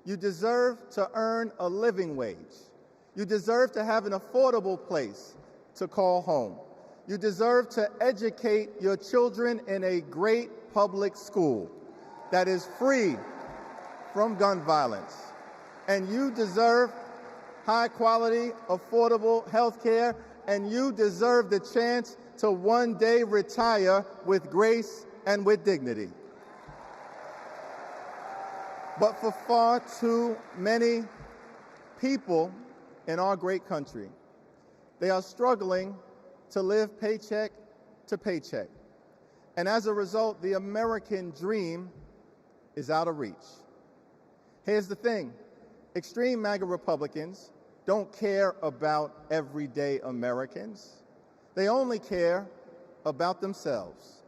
You deserve to earn a living wage. You deserve to have an affordable place to call home. You deserve to educate your children in a great public school that is free from gun violence. And you deserve high-quality, affordable health care, and you deserve the chance to one day retire with grace and with dignity. But for far too many people in our great country, they are struggling to live paycheck to paycheck. And as a result, the American dream is out of reach. Here's the thing. Extreme MAGA Republicans don't care about everyday Americans. They only care about themselves.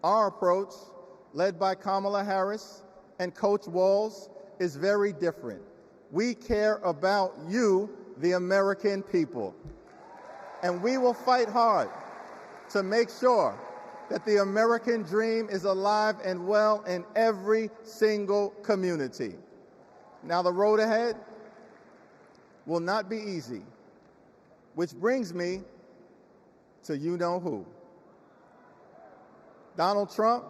Our approach, led by Kamala Harris and Coach Walz, is very different. We care about you, the American people. And we will fight hard to make sure that the American dream is alive and well in every single community. Now, the road ahead will not be easy, which brings me to you-know-who. Donald Trump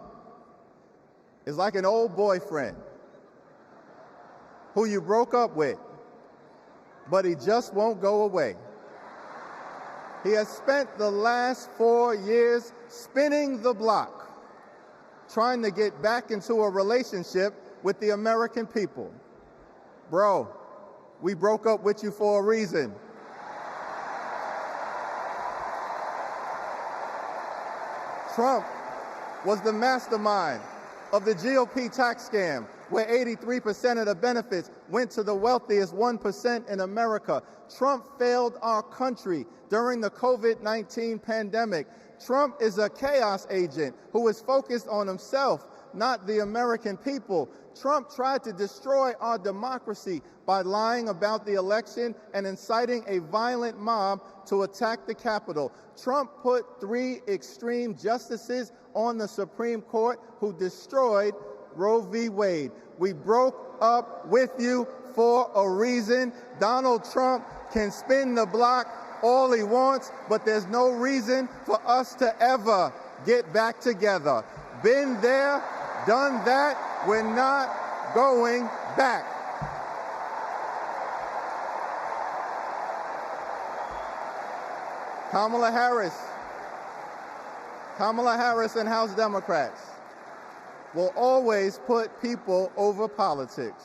is like an old boyfriend who you broke up with, but he just won't go away. He has spent the last 4 years spinning the block, trying to get back into a relationship with the American people. Bro, we broke up with you for a reason. Trump was the mastermind of the GOP tax scam, where 83% of the benefits went to the wealthiest 1% in America. Trump failed our country during the COVID-19 pandemic. Trump is a chaos agent who is focused on himself, not the American people. Trump tried to destroy our democracy by lying about the election and inciting a violent mob to attack the Capitol. Trump put 3 extreme justices on the Supreme Court who destroyed Roe v. Wade. We broke up with you for a reason. Donald Trump can spin the block all he wants, but there's no reason for us to ever get back together. Been there, done that. We're not going back. Kamala Harris and House Democrats will always put people over politics.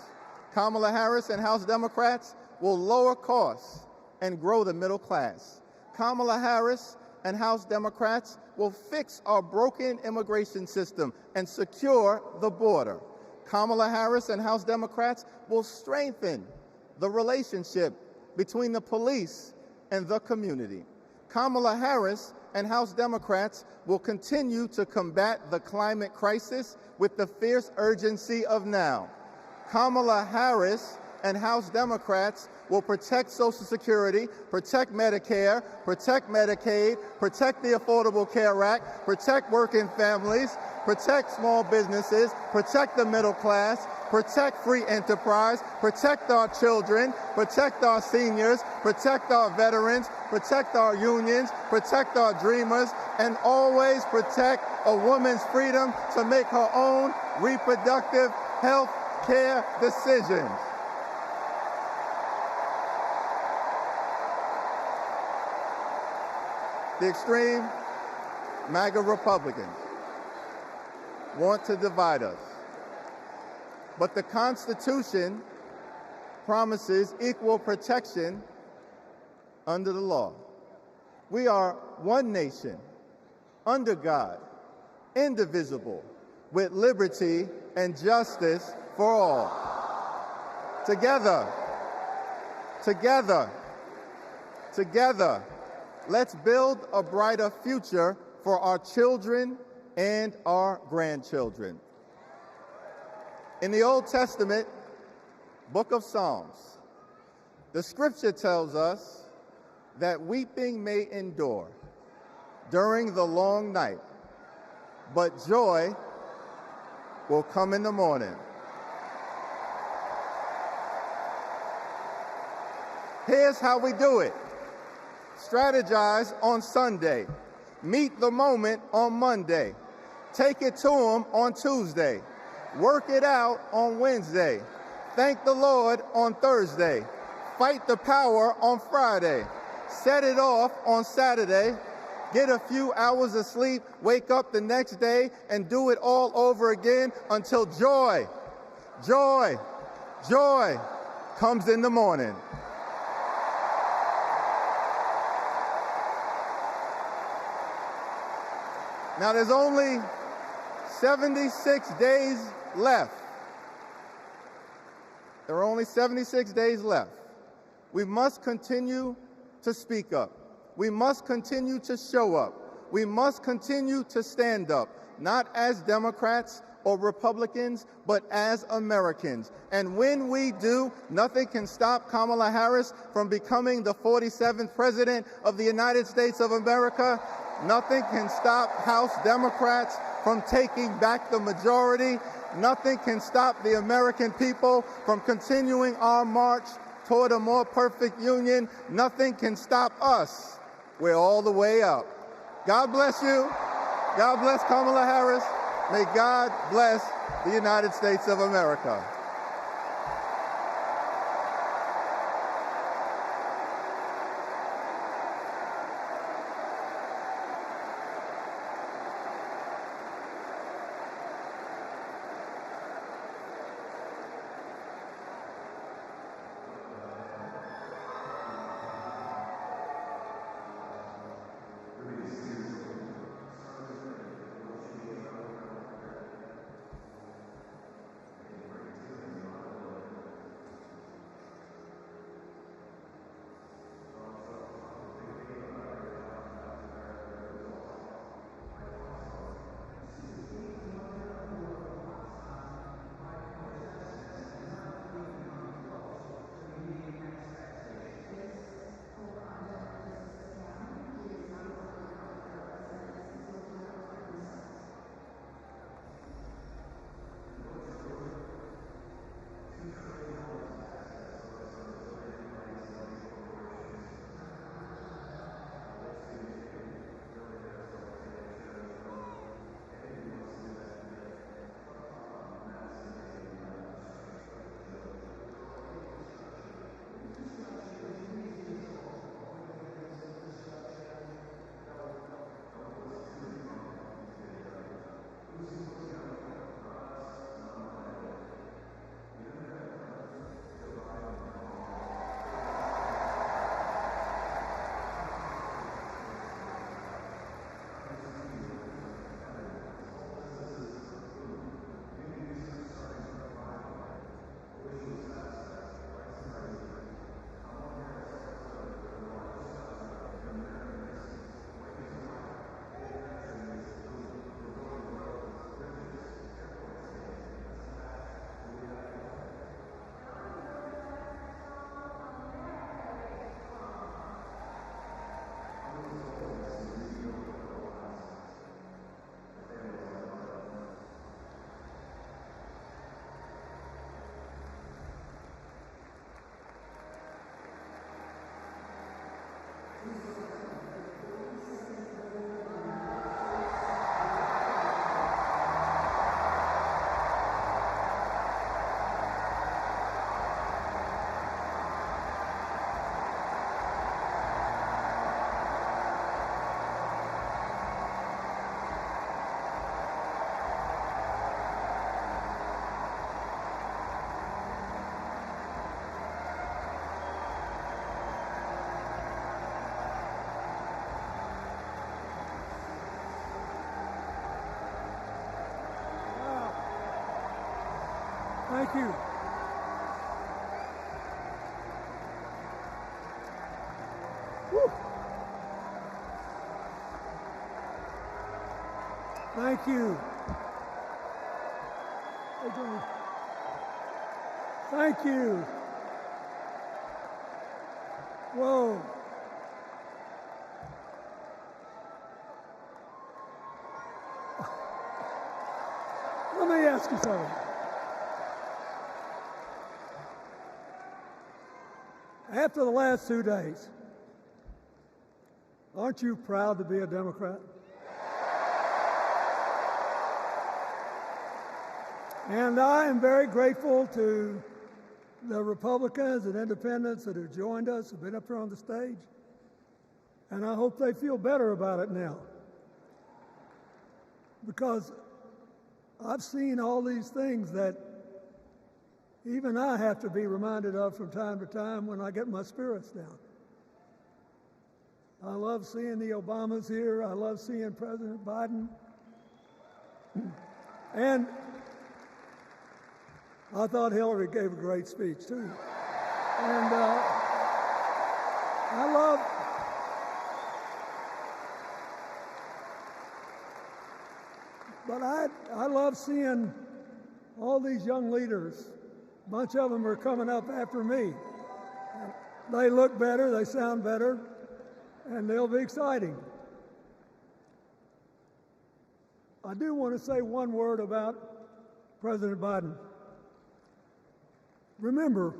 Kamala Harris and House Democrats will lower costs and grow the middle class. Kamala Harris and House Democrats will fix our broken immigration system and secure the border. Kamala Harris and House Democrats will strengthen the relationship between the police and the community. Kamala Harris and House Democrats will continue to combat the climate crisis with the fierce urgency of now. Kamala Harris and House Democrats will protect Social Security, protect Medicare, protect Medicaid, protect the Affordable Care Act, protect working families, protect small businesses, protect the middle class, protect free enterprise, protect our children, protect our seniors, protect our veterans, protect our unions, protect our dreamers, and always protect a woman's freedom to make her own reproductive health care decisions. The extreme MAGA Republicans want to divide us. But the Constitution promises equal protection under the law. We are one nation, under God, indivisible, with liberty and justice for all. Together, let's build a brighter future for our children and our grandchildren. In the Old Testament, book of Psalms, the scripture tells us that weeping may endure during the long night, but joy will come in the morning. Here's how we do it. Strategize on Sunday. Meet the moment on Monday. Take it to them on Tuesday. Work it out on Wednesday. Thank the Lord on Thursday. Fight the power on Friday. Set it off on Saturday. Get a few hours of sleep, wake up the next day, and do it all over again until joy, joy, joy comes in the morning. Now there's only 76 days left. There are only 76 days left. We must continue to speak up. We must continue to show up. We must continue to stand up, not as Democrats or Republicans, but as Americans. And when we do, nothing can stop Kamala Harris from becoming the 47th President of the United States of America. Nothing can stop House Democrats from taking back the majority. Nothing can stop the American people from continuing our march toward a more perfect union. Nothing can stop us. We're all the way up. God bless you. God bless Kamala Harris. May God bless the United States of America. Thank you. Woo. Thank you. Hey, Johnny. Thank you. Whoa. Let me ask you something. After the last 2 days, aren't you proud to be a Democrat? And I am very grateful to the Republicans and independents that have joined us, have been up here on the stage, and I hope they feel better about it now. Because I've seen all these things that even I have to be reminded of from time to time when I get my spirits down. I love seeing the Obamas here. I love seeing President Biden. And I thought Hillary gave a great speech, too. And I love seeing all these young leaders. A bunch of them are coming up after me. They look better, they sound better, and they'll be exciting. I do want to say one word about President Biden. Remember,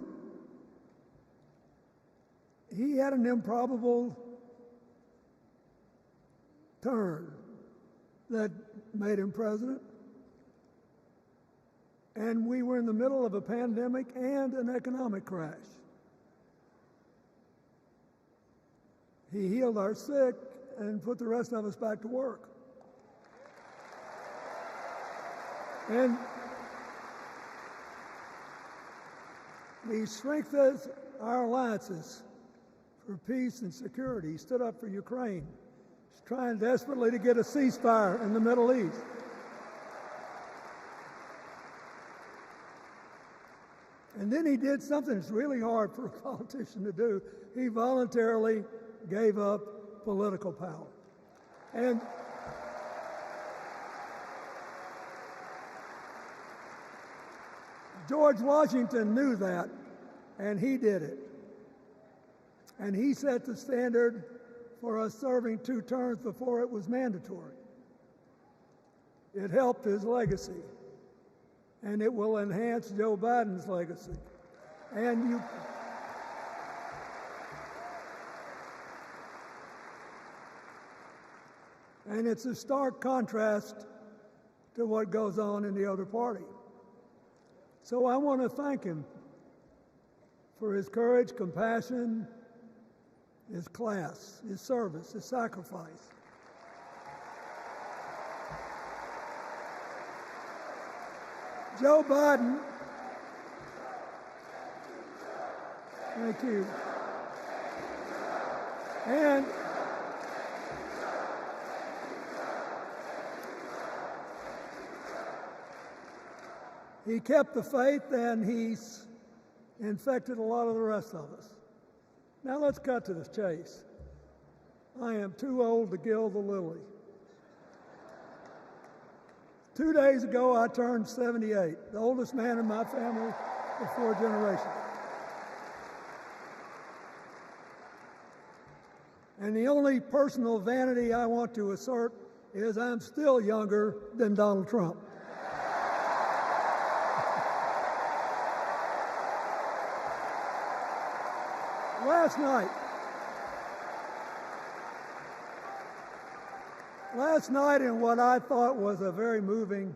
he had an improbable turn that made him president. And we were in the middle of a pandemic and an economic crash. He healed our sick and put the rest of us back to work. And he strengthened our alliances for peace and security. He stood up for Ukraine. He's trying desperately to get a ceasefire in the Middle East. And then he did something that's really hard for a politician to do. He voluntarily gave up political power. And George Washington knew that, and he did it. And he set the standard for us serving 2 terms before it was mandatory. It helped his legacy, and it will enhance Joe Biden's legacy. And it's a stark contrast to what goes on in the other party. So I want to thank him for his courage, compassion, his class, his service, his sacrifice. Joe Biden, thank you. And he kept the faith, and he's infected a lot of the rest of us. Now let's cut to the chase. I am too old to gild the lily. 2 days ago, I turned 78, the oldest man in my family of 4 generations. And the only personal vanity I want to assert is I'm still younger than Donald Trump. Last night, in what I thought was a very moving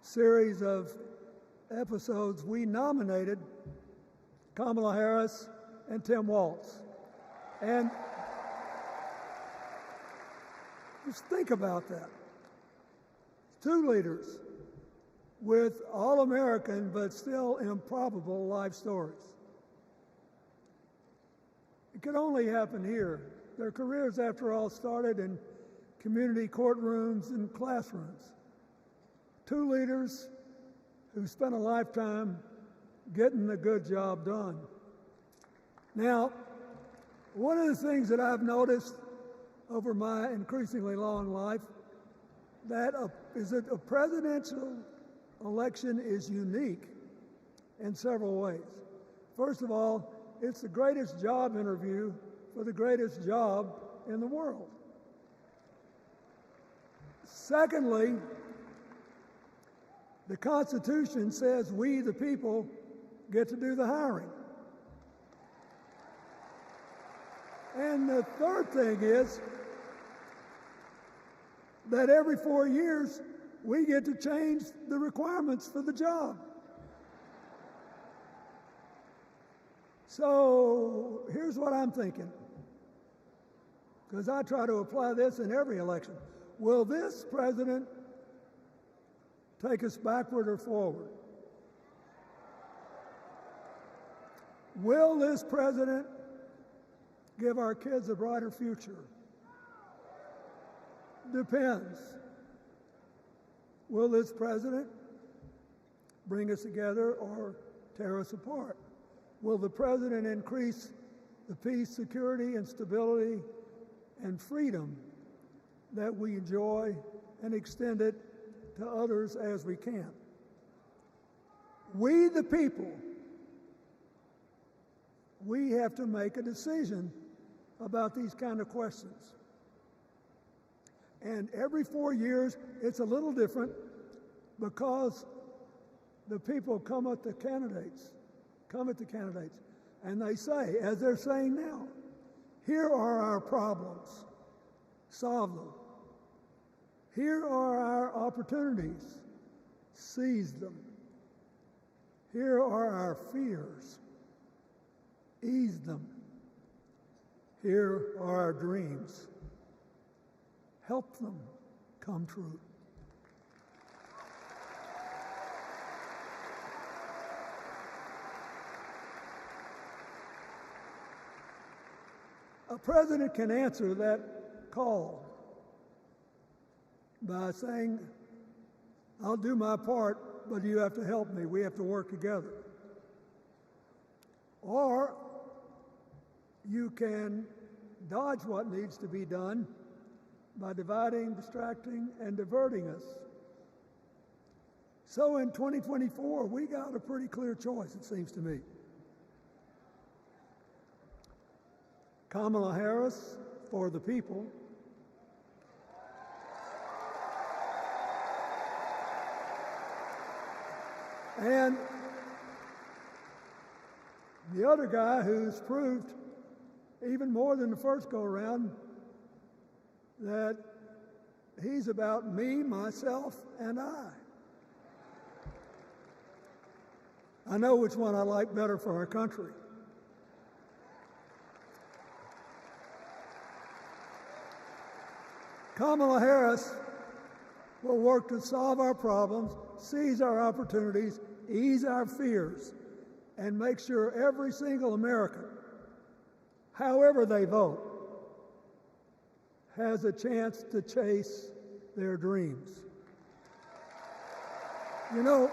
series of episodes, we nominated Kamala Harris and Tim Walz. And just think about that. 2 leaders with all-American but still improbable life stories. It could only happen here. Their careers, after all, started in community courtrooms and classrooms. 2 leaders who spent a lifetime getting a good job done. Now, one of the things that I've noticed over my increasingly long life is that a presidential election is unique in several ways. First of all, it's the greatest job interview for the greatest job in the world. Secondly, the Constitution says we, the people, get to do the hiring. And the third thing is that every 4 years, we get to change the requirements for the job. So here's what I'm thinking, because I try to apply this in every election. Will this president take us backward or forward? Will this president give our kids a brighter future? Depends. Will this president bring us together or tear us apart? Will the president increase the peace, security, and stability and freedom that we enjoy and extend it to others as we can? We, the people, we have to make a decision about these kind of questions. And every 4 years, it's a little different because the people come at the candidates, and they say, as they're saying now, here are our problems, solve them. Here are our opportunities, seize them. Here are our fears, ease them. Here are our dreams, help them come true. A president can answer that call by saying, I'll do my part, but you have to help me. We have to work together. Or you can dodge what needs to be done by dividing, distracting, and diverting us. So in 2024, we got a pretty clear choice, it seems to me. Kamala Harris for the people, and the other guy who's proved even more than the first go-around that he's about me, myself, and I. I know which one I like better for our country. Kamala Harris will work to solve our problems, seize our opportunities, ease our fears, and make sure every single American, however they vote, has a chance to chase their dreams. You know,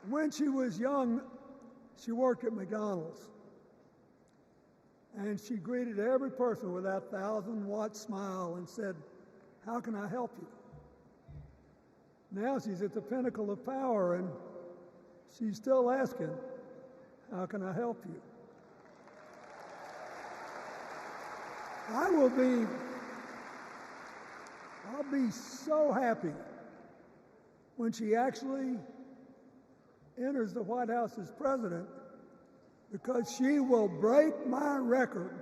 when she was young, she worked at McDonald's. And she greeted every person with that 1,000-watt smile and said, "How can I help you?" Now she's at the pinnacle of power and she's still asking, "How can I help you?" I'll be so happy when she actually enters the White House as president, because she will break my record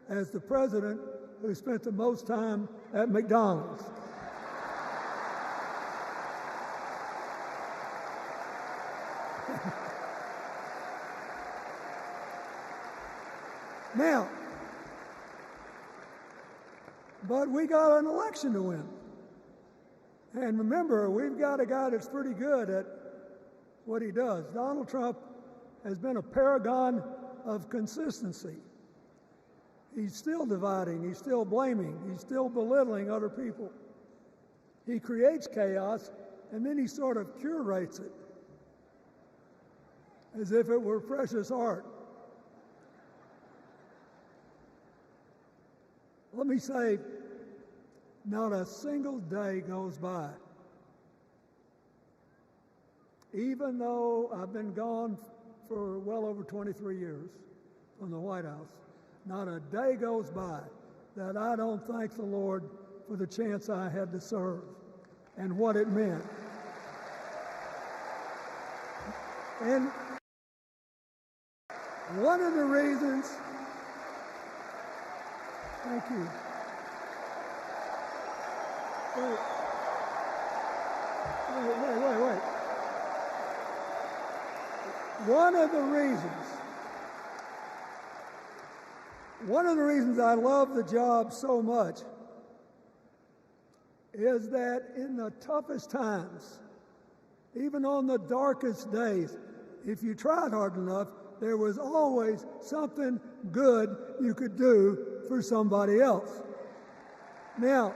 as the president who spent the most time at McDonald's. Now, but we got an election to win. And remember, we've got a guy that's pretty good at what he does. Donald Trump has been a paragon of consistency. He's still dividing, he's still blaming, he's still belittling other people. He creates chaos, and then he sort of curates it as if it were precious art. Let me say, not a single day goes by, even though I've been gone for well over 23 years from the White House, not a day goes by that I don't thank the Lord for the chance I had to serve and what it meant. And One of the reasons, thank you. Wait. One of the reasons I love the job so much is that in the toughest times, even on the darkest days, if you tried hard enough, there was always something good you could do for somebody else. Now,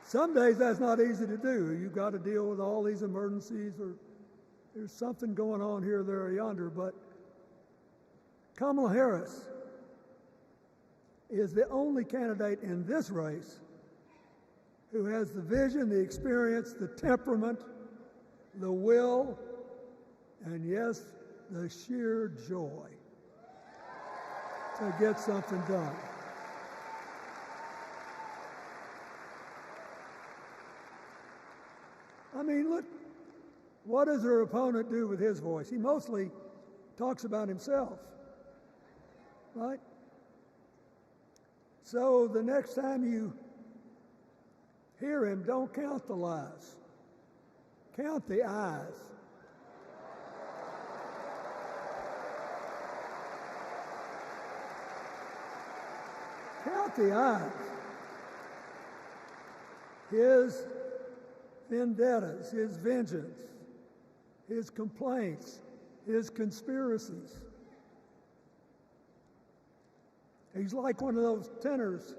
some days that's not easy to do. You've got to deal with all these emergencies, or there's something going on here, there, or yonder. But Kamala Harris is the only candidate in this race who has the vision, the experience, the temperament, the will, and yes, the sheer joy to get something done. I mean, look, what does her opponent do with his voice? He mostly talks about himself, right? So the next time you hear him, don't count the lies. Count the eyes. Count the eyes. His vendettas, his vengeance, his complaints, his conspiracies. He's like one of those tenors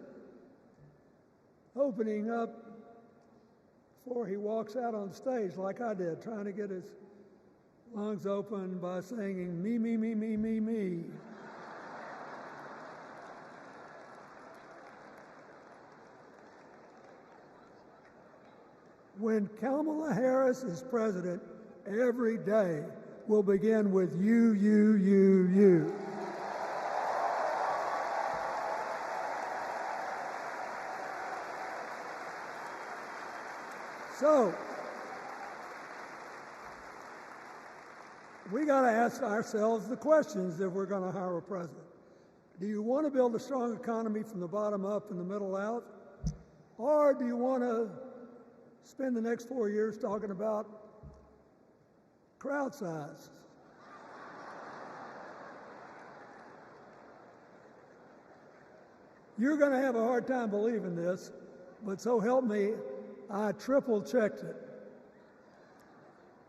opening up before he walks out on stage, like I did, trying to get his lungs open by singing, me, me, me, me, me, me. When Kamala Harris is president, every day will begin with you, you, you, you. So, we got to ask ourselves the questions if we're going to hire a president. Do you want to build a strong economy from the bottom up and the middle out? Or do you want to spend the next 4 years talking about crowd size? You're going to have a hard time believing this, but so help me, I triple-checked it.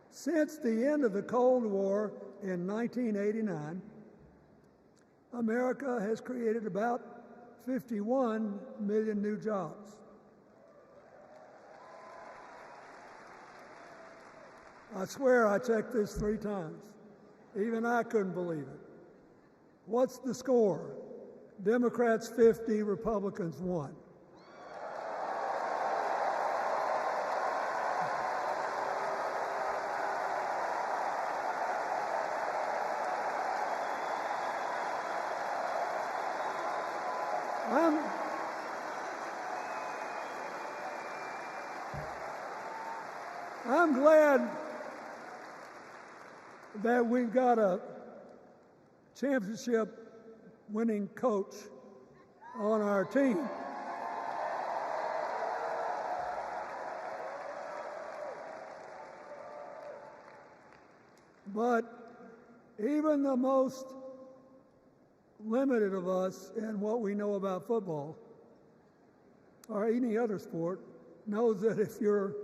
Since the end of the Cold War in 1989, America has created about 51 million new jobs. I swear I checked this 3 times. Even I couldn't believe it. What's the score? Democrats 50, Republicans 1. I'm glad that we've got a championship-winning coach on our team. But even the most limited of us in what we know about football or any other sport knows that if you're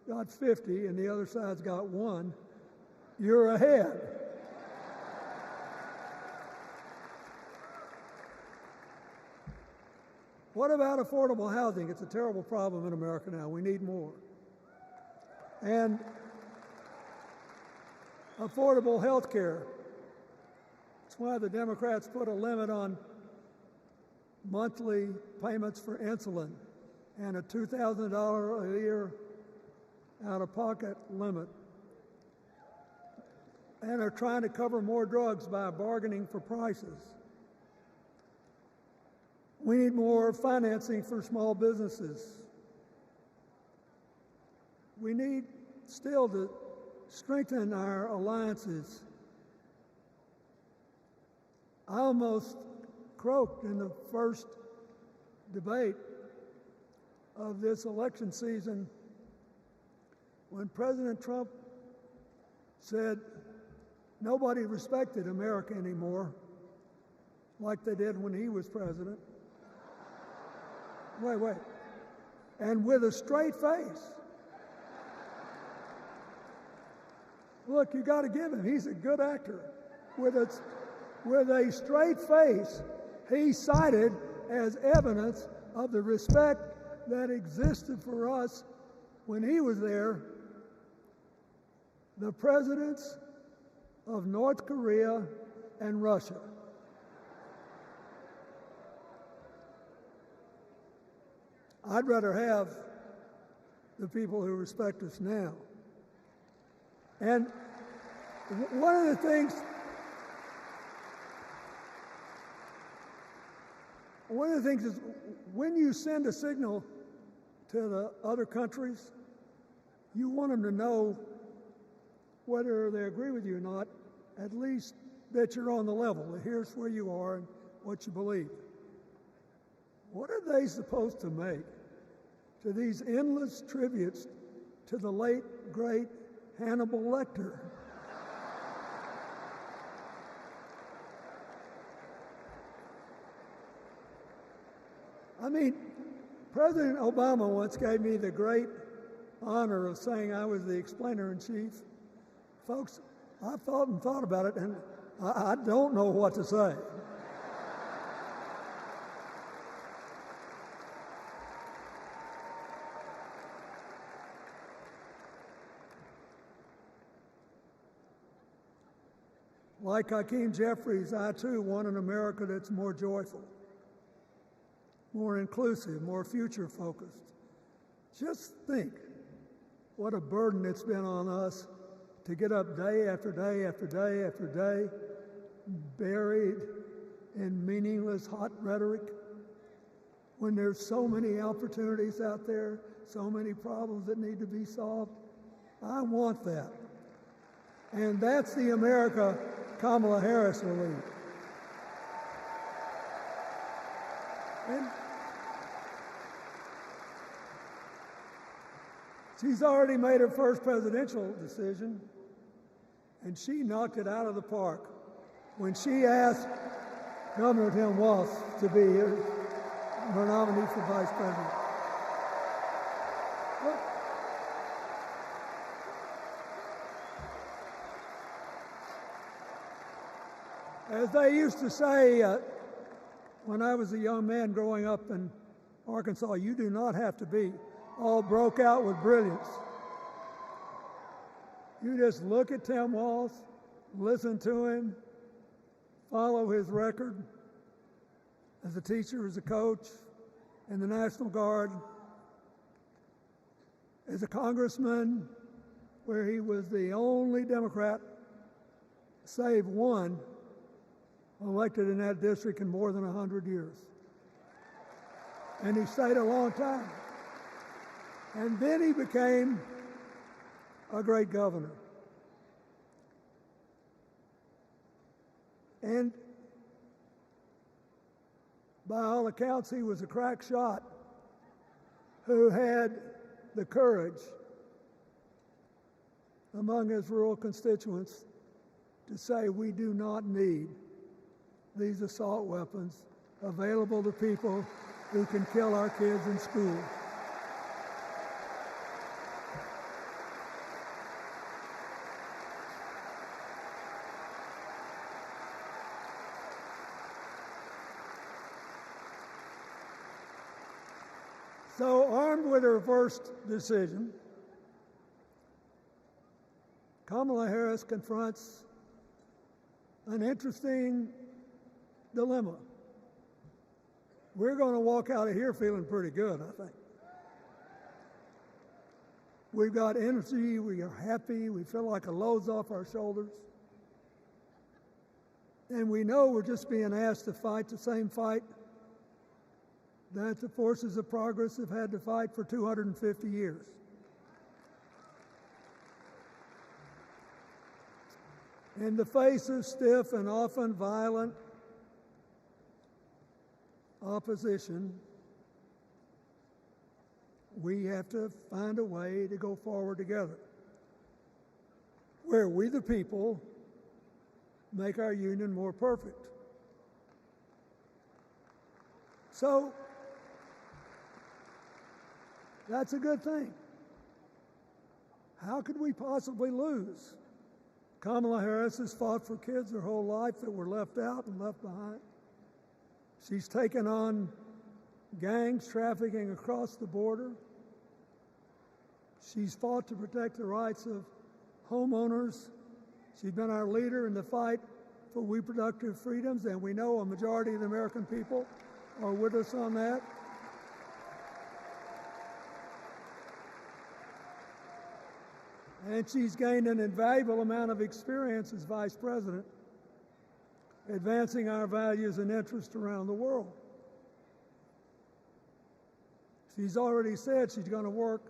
got 50 and the other side's got 1, you're ahead. What about affordable housing? It's a terrible problem in America now. We need more. And affordable health care. That's why the Democrats put a limit on monthly payments for insulin and a $2,000 a year out-of-pocket limit. And are trying to cover more drugs by bargaining for prices. We need more financing for small businesses. We need still to strengthen our alliances I almost croaked in the first debate of this election season when President Trump said nobody respected America anymore like they did when he was president. Wait. And with a straight face. Look, you got to give him. He's a good actor. With a straight face, he cited as evidence of the respect that existed for us when he was there the presidents of North Korea and Russia. I'd rather have the people who respect us now. And one of the things is when you send a signal to the other countries, you want them to know whether they agree with you or not, at least that you're on the level. Here's where you are and what you believe. What are they supposed to make to these endless tributes to the late, great Hannibal Lecter? I mean, President Obama once gave me the great honor of saying I was the explainer-in-chief. Folks, I've thought about it, and I don't know what to say. Like Hakeem Jeffries, I too want an America that's more joyful, more inclusive, more future-focused. Just think what a burden it's been on us to get up day after day after day after day, buried in meaningless hot rhetoric, when there's so many opportunities out there, so many problems that need to be solved. I want that. And that's the America Kamala Harris will lead. And she's already made her first presidential decision, and she knocked it out of the park when she asked Governor Tim Walz to be her nominee for vice president. Look, as they used to say when I was a young man growing up in Arkansas, you do not have to be all broke out with brilliance. You just look at Tim Walz, listen to him, follow his record as a teacher, as a coach, in the National Guard, as a congressman, where he was the only Democrat, save one, elected in that district in more than 100 years. And he stayed a long time. And then he became a great governor. And by all accounts, he was a crack shot who had the courage among his rural constituents to say, we do not need these assault weapons available to people who can kill our kids in school. So, armed with her first decision, Kamala Harris confronts an interesting dilemma. We're going to walk out of here feeling pretty good, I think. We've got energy, we are happy, we feel like a load's off our shoulders. And we know we're just being asked to fight the same fight that the forces of progress have had to fight for 250 years. In the face of stiff and often violent opposition, we have to find a way to go forward together, where we the people make our union more perfect. So that's a good thing. How could we possibly lose? Kamala Harris has fought for kids her whole life that were left out and left behind. She's taken on gangs trafficking across the border. She's fought to protect the rights of homeowners. She's been our leader in the fight for reproductive freedoms, and we know a majority of the American people are with us on that. And she's gained an invaluable amount of experience as vice president, advancing our values and interests around the world. She's already said she's going to work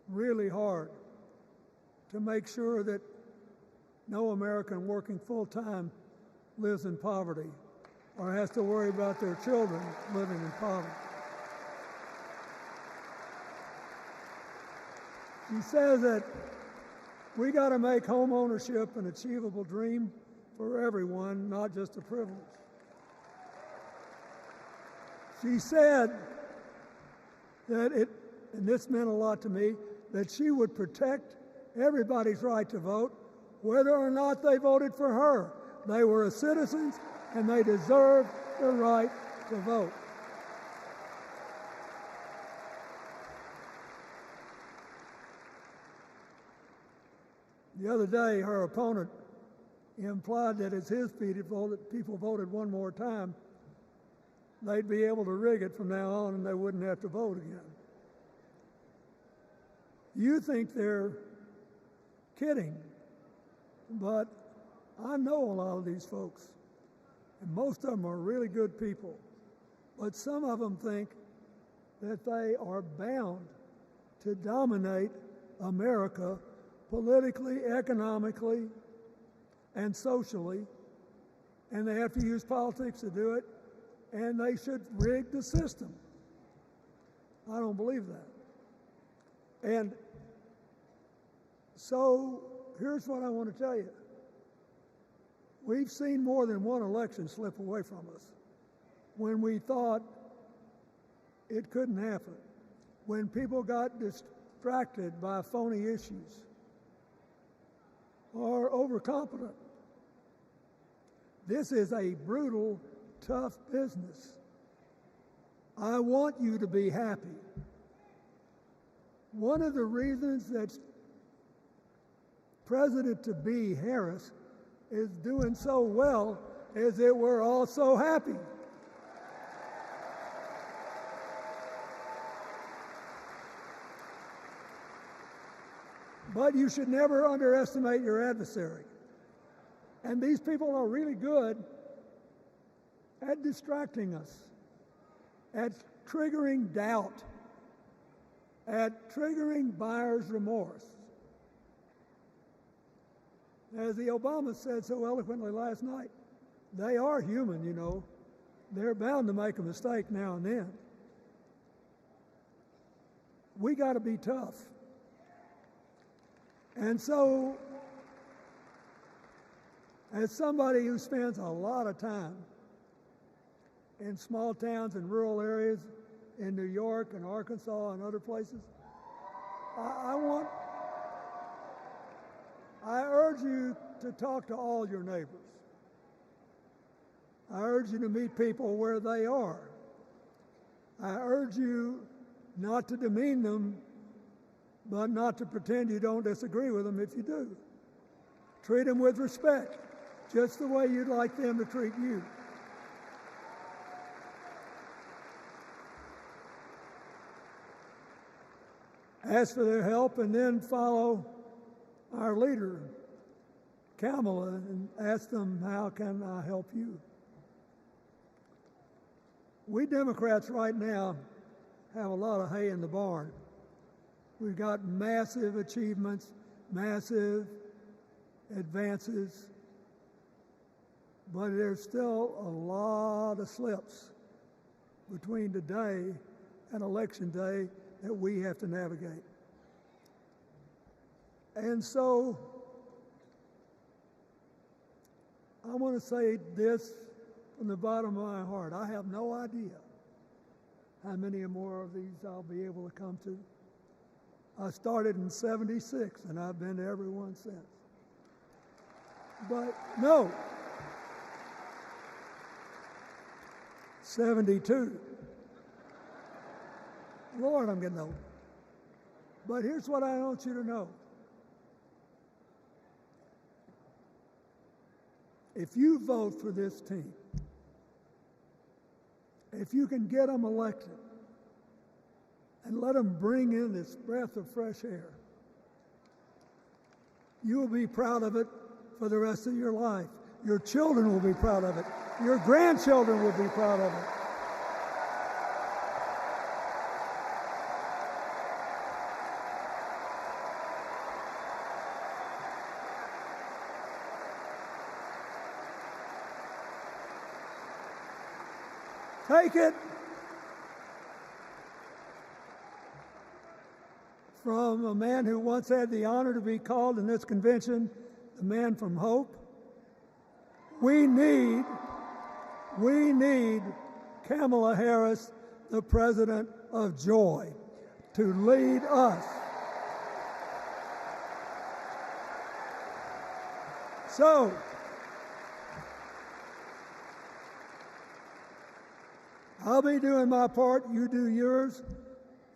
really hard to make sure that no American working full-time lives in poverty or has to worry about their children living in poverty. She says that we got to make home ownership an achievable dream for everyone, not just a privilege. She said that and this meant a lot to me, that she would protect everybody's right to vote, whether or not they voted for her. They were citizens and they deserved the right to vote. The other day, her opponent implied that as his people voted one more time, they'd be able to rig it from now on and they wouldn't have to vote again. You think they're kidding, but I know a lot of these folks, and most of them are really good people, but some of them think that they are bound to dominate America politically, economically, and socially, and they have to use politics to do it, and they should rig the system. I don't believe that. And so here's what I want to tell you. We've seen more than one election slip away from us when we thought it couldn't happen, when people got distracted by phony issues or overconfident. This is a brutal, tough business. I want you to be happy. One of the reasons that President-to-be Harris is doing so well is that we're all so happy. But you should never underestimate your adversary. And these people are really good at distracting us, at triggering doubt, at triggering buyer's remorse. As the Obama said so eloquently last night, they are human, you know. They're bound to make a mistake now and then. We got to be tough. And so, as somebody who spends a lot of time in small towns and rural areas in New York and Arkansas and other places, I urge you to talk to all your neighbors. I urge you to meet people where they are. I urge you not to demean them, but not to pretend you don't disagree with them if you do. Treat them with respect, just the way you'd like them to treat you. Ask for their help and then follow our leader, Kamala, and ask them, how can I help you? We Democrats right now have a lot of hay in the barn. We've got massive achievements, massive advances, but there's still a lot of slips. between today and Election Day that we have to navigate. And so I want to say this from the bottom of my heart. I have no idea how many more of these I'll be able to come to. I started in '76, and I've been to every one since. But no, 72. Lord, I'm getting old. But here's what I want you to know. If you vote for this team, if you can get them elected and let them bring in this breath of fresh air, you will be proud of it for the rest of your life. Your children will be proud of it. Your grandchildren will be proud of it. Take it from a man who once had the honor to be called in this convention the man from hope. We need Kamala Harris, the president of joy, to lead us. So, I'll be doing my part, you do yours.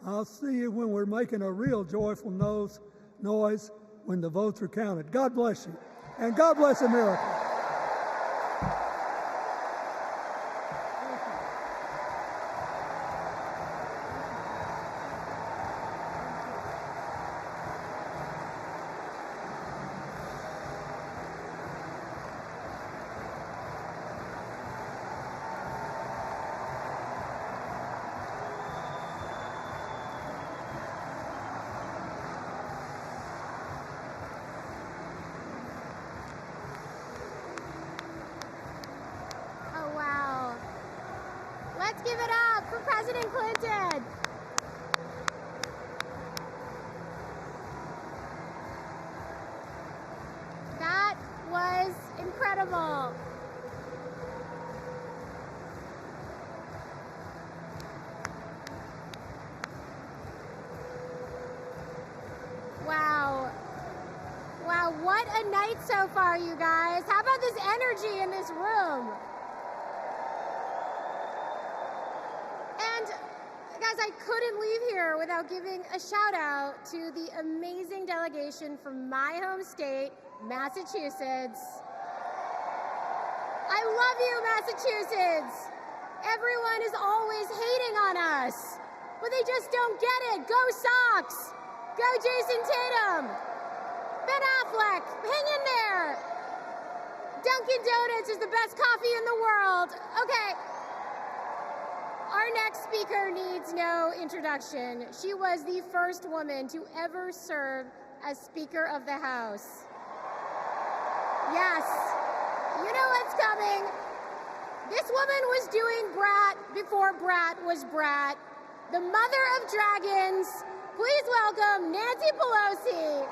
I'll see you when we're making a real joyful noise when the votes are counted. God bless you, and God bless America. Let's give it up for President Clinton. That was incredible. Wow. Wow, what a night so far, you guys. How about this energy in this room? I couldn't leave here without giving a shout out to the amazing delegation from my home state, Massachusetts. I love you, Massachusetts. Everyone is always hating on us, but they just don't get it. Go Sox! Go Jason Tatum! Ben Affleck, hang in there! Dunkin' Donuts is the best coffee in the world. Okay. Our next speaker needs no introduction. She was the first woman to ever serve as Speaker of the House. Yes, you know what's coming. This woman was doing Brat before Brat was Brat. The mother of dragons. Please welcome Nancy Pelosi.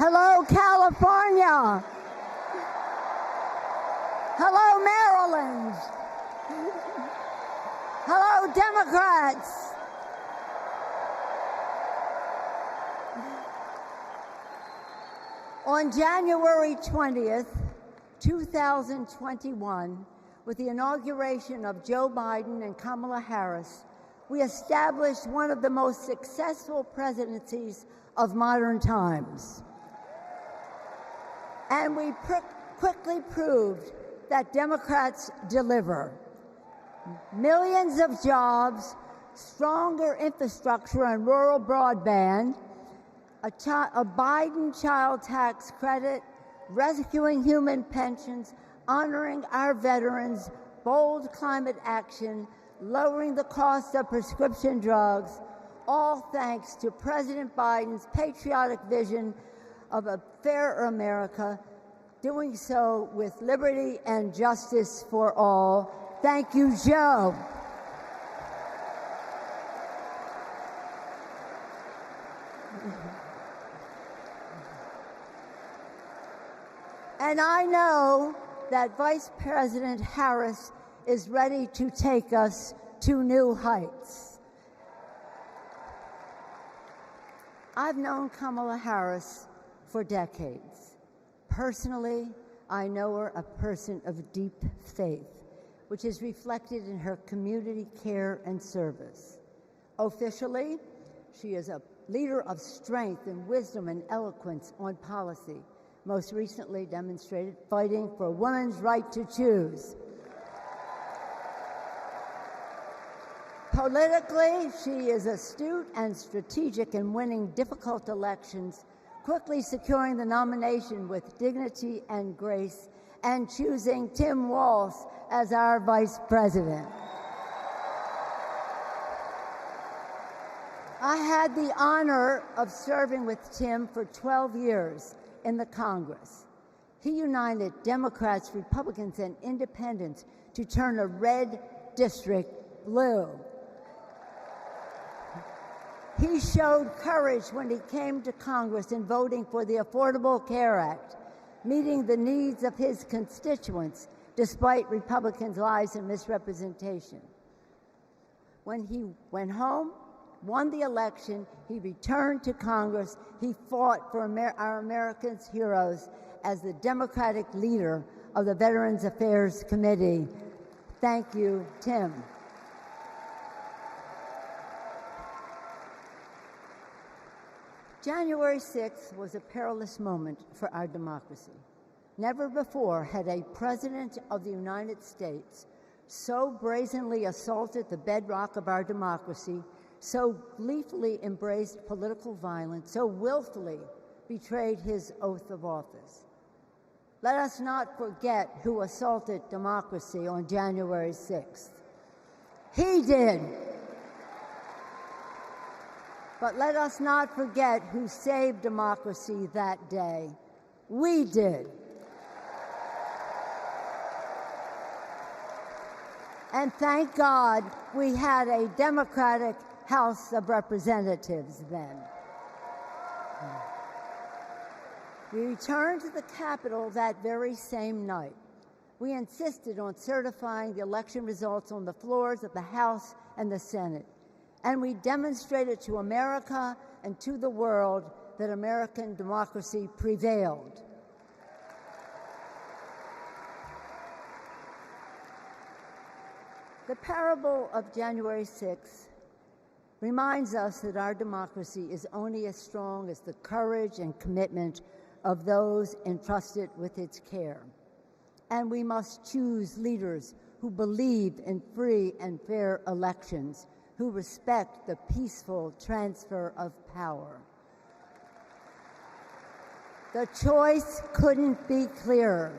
Hello, California. Hello, Maryland. Hello, Democrats. On January 20th, 2021, with the inauguration of Joe Biden and Kamala Harris, we established one of the most successful presidencies of modern times. And we quickly proved that Democrats deliver. millions of jobs, stronger infrastructure and rural broadband, a Biden child tax credit, rescuing human pensions, honoring our veterans, bold climate action, lowering the cost of prescription drugs, all thanks to President Biden's patriotic vision of a fairer America, doing so with liberty and justice for all. Thank you, Joe. And I know that Vice President Harris is ready to take us to new heights. I've known Kamala Harris for decades. Personally, I know her a person of deep faith, which is reflected in her community care and service. Officially, she is a leader of strength and wisdom and eloquence on policy, most recently demonstrated fighting for women's right to choose. Politically, she is astute and strategic in winning difficult elections, quickly securing the nomination with dignity and grace, and choosing Tim Walz as our vice president. I had the honor of serving with Tim for 12 years in the Congress. He united Democrats, Republicans, and independents to turn a red district blue. He showed courage when he came to Congress in voting for the Affordable Care Act, meeting the needs of his constituents despite Republicans' lies and misrepresentation. When he went home, won the election, he returned to Congress. He fought for our America's heroes as the Democratic leader of the Veterans Affairs Committee. Thank you, Tim. January 6th was a perilous moment for our democracy. Never before had a president of the United States so brazenly assaulted the bedrock of our democracy, so gleefully embraced political violence, so willfully betrayed his oath of office. Let us not forget who assaulted democracy on January 6th. He did. But let us not forget who saved democracy that day. We did. And thank God we had a Democratic House of Representatives then. We returned to the Capitol that very same night. We insisted on certifying the election results on the floors of the House and the Senate. And we demonstrated to America and to the world that American democracy prevailed. The parable of January 6th reminds us that our democracy is only as strong as the courage and commitment of those entrusted with its care. And we must choose leaders who believe in free and fair elections, who respect the peaceful transfer of power. The choice couldn't be clearer.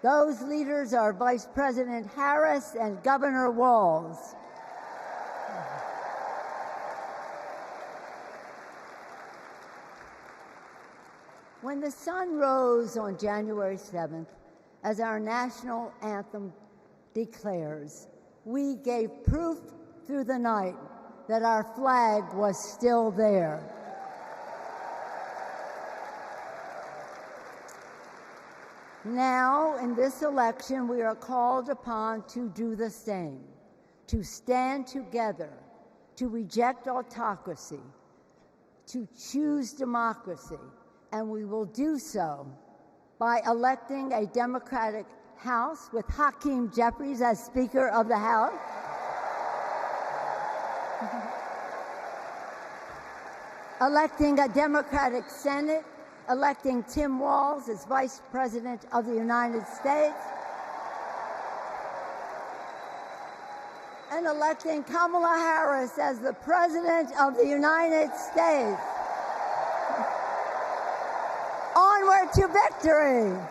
Those leaders are Vice President Harris and Governor Walz. When the sun rose on January 7th, as our national anthem declares, we gave proof through the night that our flag was still there. Now, in this election, we are called upon to do the same, to stand together, to reject autocracy, to choose democracy, and we will do so by electing a Democratic House with Hakeem Jeffries as Speaker of the House, electing a Democratic Senate, electing Tim Walz as Vice President of the United States, and electing Kamala Harris as the President of the United States. Onward to victory!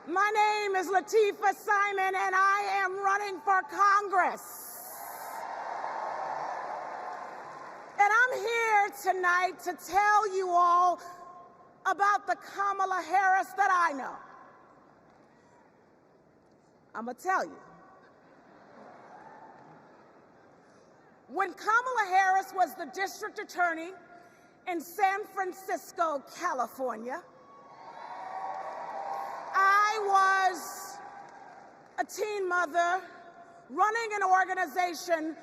My name is Latifah Simon, and I am running for Congress. And I'm here tonight to tell you all about the Kamala Harris that I know. I'm going to tell you. When Kamala Harris was the district attorney in San Francisco, California, I was a teen mother running an organization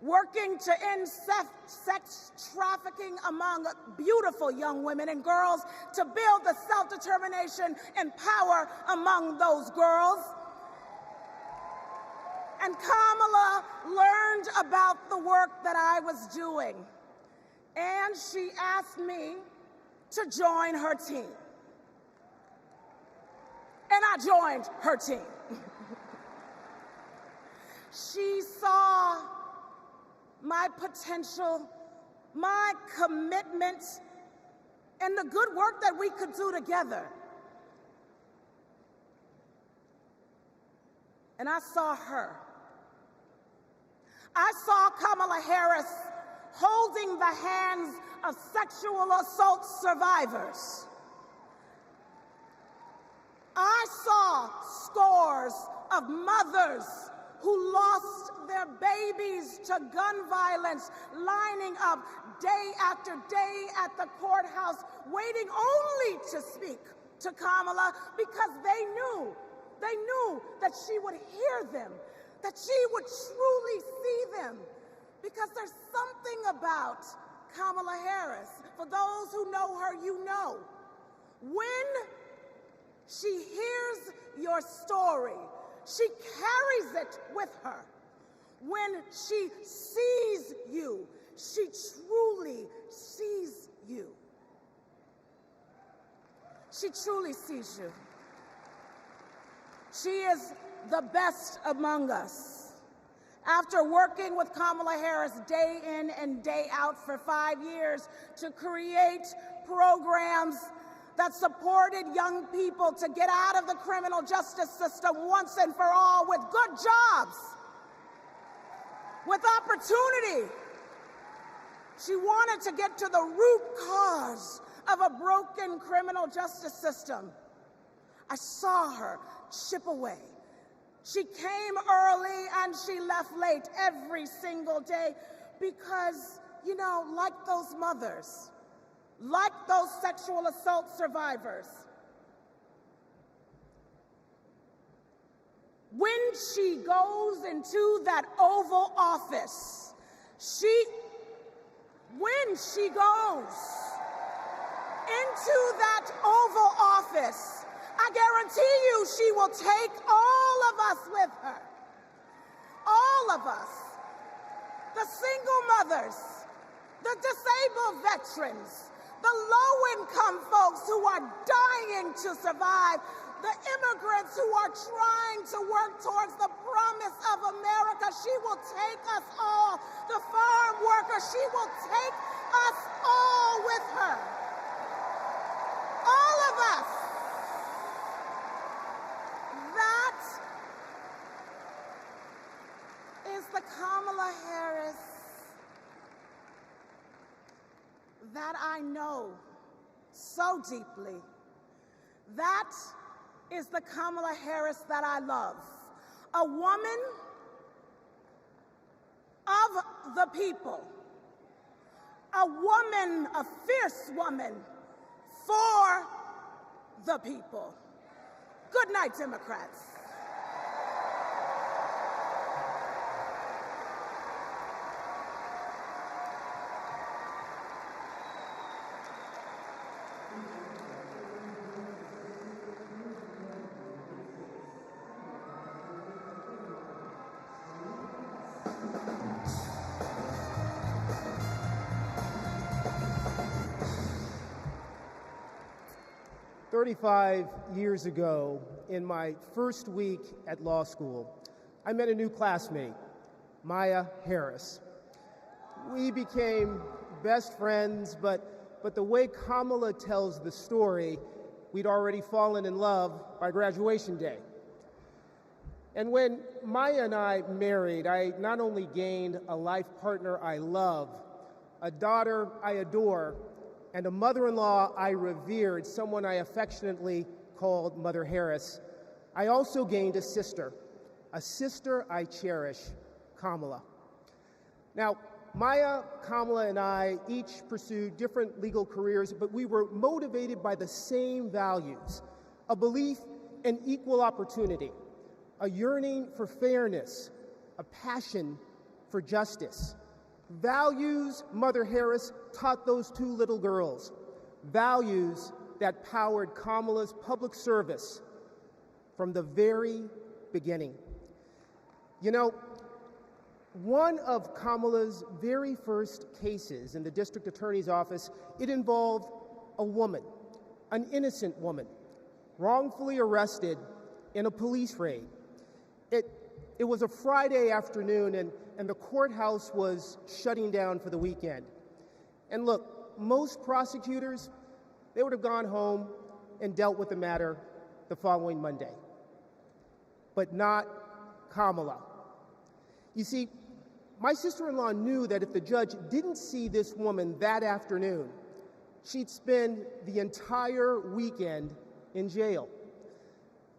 working to end sex trafficking among beautiful young women and girls, to build the self-determination and power among those girls. And Kamala learned about the work that I was doing, and she asked me to join her team. And I joined her team. She saw my potential, my commitment, and the good work that we could do together. And I saw her. I saw Kamala Harris holding the hands of sexual assault survivors. I saw scores of mothers who lost their babies to gun violence, lining up day after day at the courthouse, waiting only to speak to Kamala because they knew that she would hear them. that she would truly see them, because there's something about Kamala Harris. For those who know her, you know. When she hears your story, she carries it with her. When she sees you, she truly sees you. She truly sees you. She is the best among us. After working with Kamala Harris day in and day out for 5 years to create programs that supported young people to get out of the criminal justice system once and for all with good jobs, with opportunity, she wanted to get to the root cause of a broken criminal justice system. I saw her chip away. She came early and she left late every single day because, you know, like those mothers, like those sexual assault survivors, when she goes into that Oval Office, when she goes into that Oval Office, I guarantee you she will take all of us with her. All of us. The single mothers, the disabled veterans, the low-income folks who are dying to survive, the immigrants who are trying to work towards the promise of America. She will take us all. The farm workers, she will take us all with her. All of us. That is the Kamala Harris that I know so deeply. That is the Kamala Harris that I love. A woman of the people. A woman, a fierce woman for the people. Good night, Democrats. "35 years ago, in my first week at law school, I met a new classmate, Maya Harris. We became best friends, but the way Kamala tells the story, we'd already fallen in love by graduation day. And when Maya and I married, I not only gained a life partner I love, a daughter I adore, and a mother-in-law I revered, someone I affectionately called Mother Harris, I also gained a sister I cherish, Kamala. Now, Maya, Kamala, and I each pursued different legal careers, but we were motivated by the same values: a belief in equal opportunity, a yearning for fairness, a passion for justice. Values Mother Harris taught those two little girls, values that powered Kamala's public service from the very beginning. You know, one of Kamala's very first cases in the district attorney's office, it involved a woman, an innocent woman, wrongfully arrested in a police raid. It was a Friday afternoon, and the courthouse was shutting down for the weekend. And look, most prosecutors, they would have gone home and dealt with the matter the following Monday. But not Kamala. You see, my sister-in-law knew that if the judge didn't see this woman that afternoon, she'd spend the entire weekend in jail.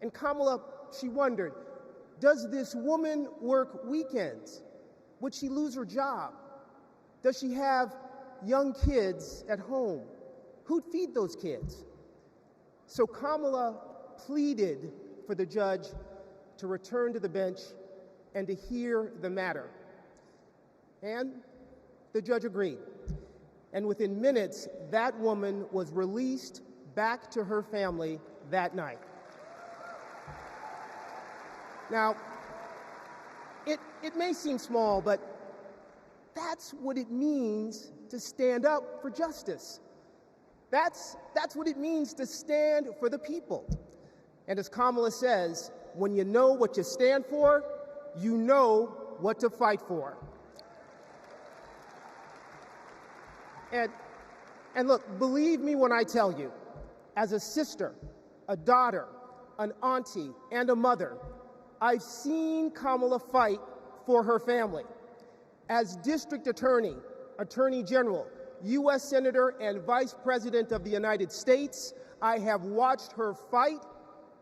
And Kamala, she wondered, does this woman work weekends? Would she lose her job? Does she have young kids at home? Who'd feed those kids? So Kamala pleaded for the judge to return to the bench and to hear the matter. And the judge agreed. And within minutes, that woman was released back to her family that night. Now, it may seem small, but that's what it means to stand up for justice. That's what it means to stand for the people. And as Kamala says, when you know what you stand for, you know what to fight for. And look, believe me when I tell you, as a sister, a daughter, an auntie, and a mother, I've seen Kamala fight for her family. As District Attorney, Attorney General, U.S. Senator, and Vice President of the United States, I have watched her fight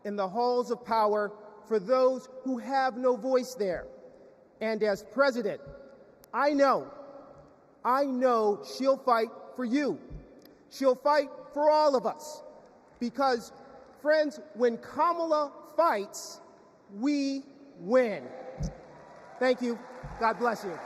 in the halls of power for those who have no voice there. And as President, I know she'll fight for you. She'll fight for all of us. Because, friends, when Kamala fights, we win. Thank you. God bless you.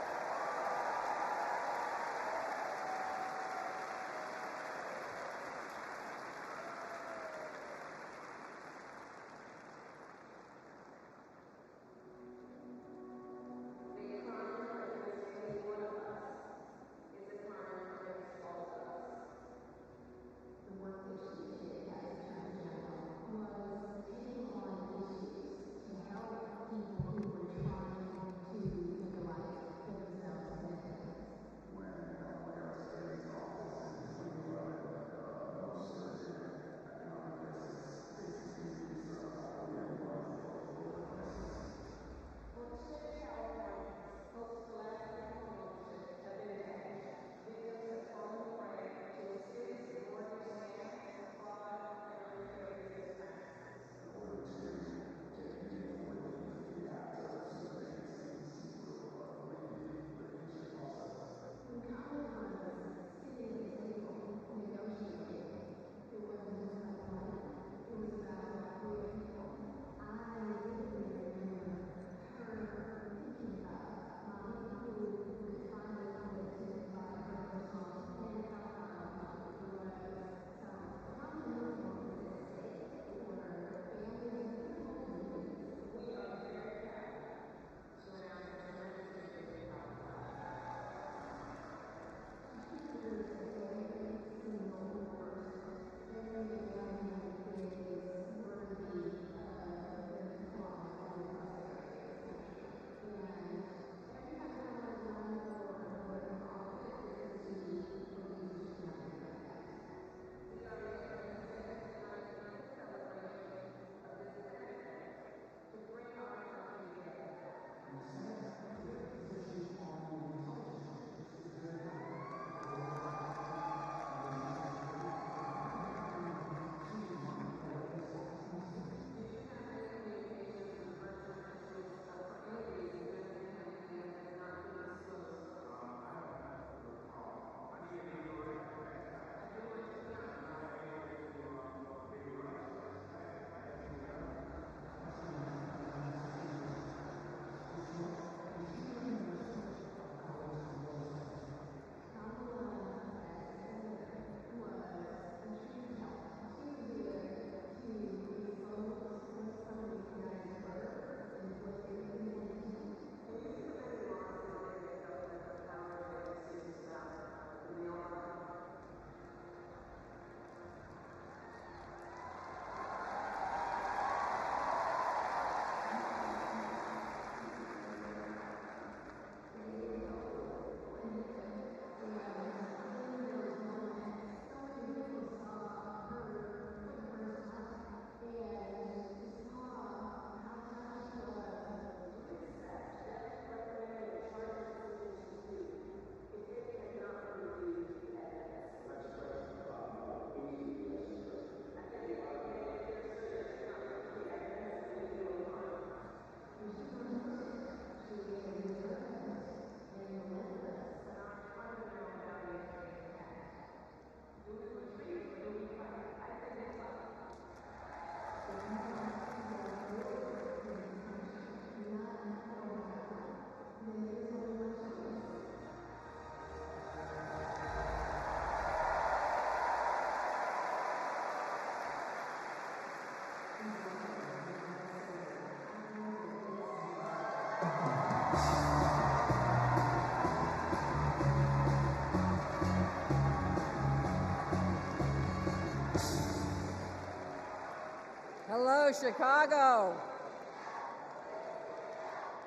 Chicago, Chicago.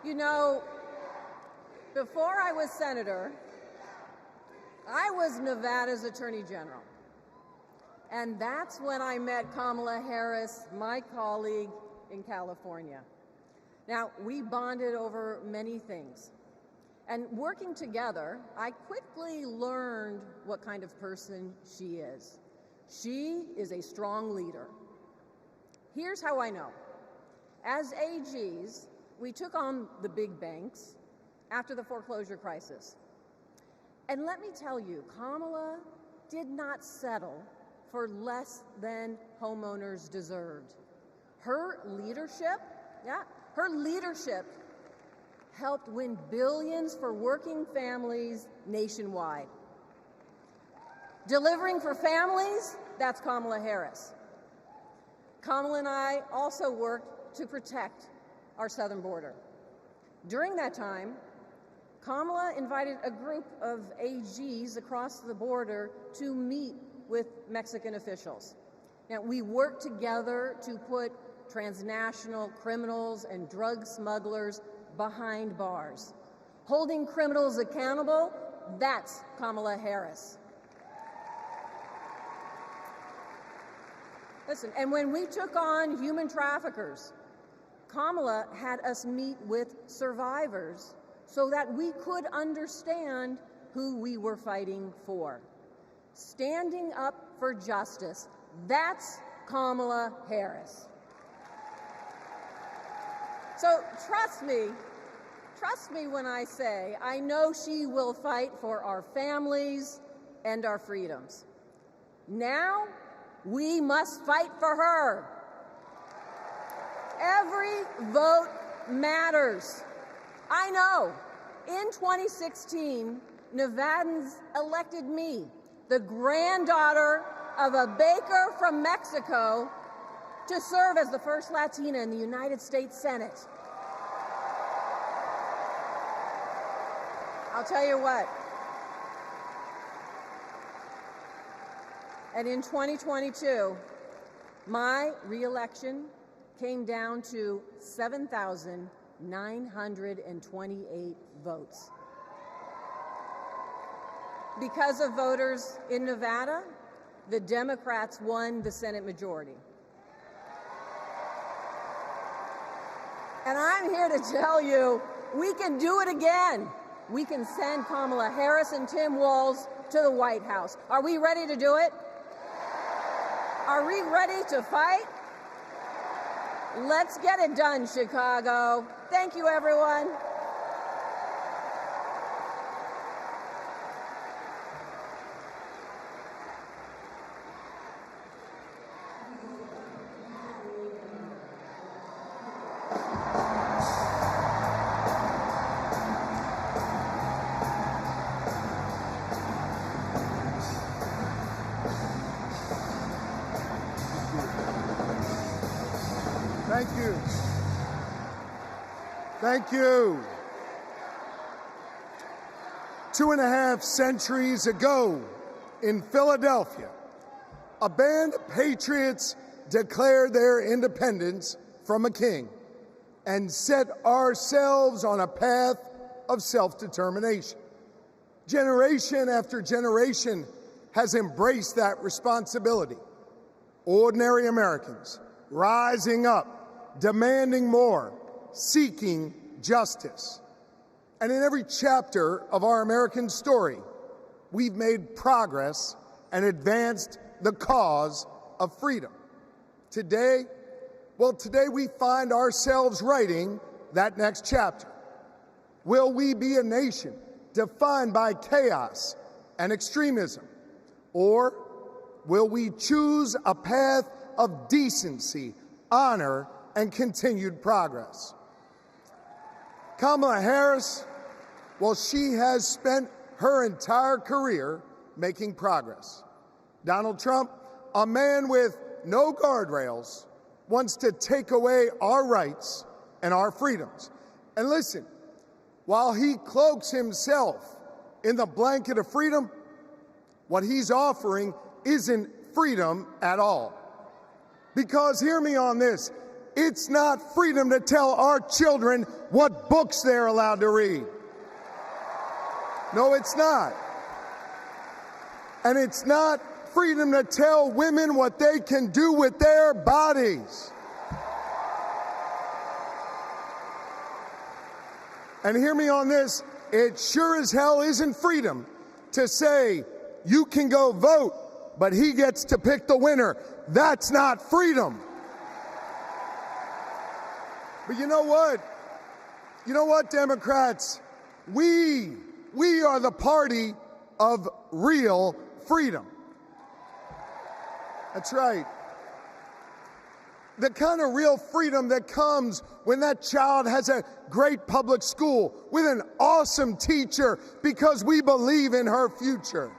You know, before I was senator, I was Nevada's Attorney General. And that's when I met Kamala Harris, my colleague in California. Now, we bonded over many things. And working together, I quickly learned what kind of person she is. She is a strong leader. Here's how I know. As AGs, we took on the big banks after the foreclosure crisis. And let me tell you, Kamala did not settle for less than homeowners deserved. Her leadership helped win billions for working families nationwide. Delivering for families, that's Kamala Harris. Kamala and I also worked to protect our southern border. During that time, Kamala invited a group of AGs across the border to meet with Mexican officials. Now, we worked together to put transnational criminals and drug smugglers behind bars. Holding criminals accountable, that's Kamala Harris. Listen, and when we took on human traffickers, Kamala had us meet with survivors so that we could understand who we were fighting for. Standing up for justice, that's Kamala Harris. So trust me when I say I know she will fight for our families and our freedoms. Now, we must fight for her. Every vote matters. I know. In 2016, Nevadans elected me, the granddaughter of a baker from Mexico, to serve as the first Latina in the United States Senate. I'll tell you what. And in 2022, my reelection came down to 7,928 votes. Because of voters in Nevada, the Democrats won the Senate majority. And I'm here to tell you, we can do it again. We can send Kamala Harris and Tim Walz to the White House. Are we ready to do it? Are we ready to fight? Let's get it done, Chicago. Thank you, everyone. Thank you. Thank you. 2.5 centuries ago in Philadelphia, a band of patriots declared their independence from a king and set ourselves on a path of self-determination. Generation after generation has embraced that responsibility. Ordinary Americans rising up, demanding more, seeking justice. And in every chapter of our American story, we've made progress and advanced the cause of freedom. Today we find ourselves writing that next chapter. Will we be a nation defined by chaos and extremism? Or will we choose a path of decency, honor, and continued progress? Kamala Harris, well, she has spent her entire career making progress. Donald Trump, a man with no guardrails, wants to take away our rights and our freedoms. And listen, while he cloaks himself in the blanket of freedom, what he's offering isn't freedom at all. Because hear me on this, It's not freedom to tell our children what books they're allowed to read. No, it's not. And it's not freedom to tell women what they can do with their bodies. And hear me on this, it sure as hell isn't freedom to say you can go vote, but he gets to pick the winner. That's not freedom. But you know what? You know what, Democrats? We are the party of real freedom. That's right. The kind of real freedom that comes when that child has a great public school with an awesome teacher because we believe in her future.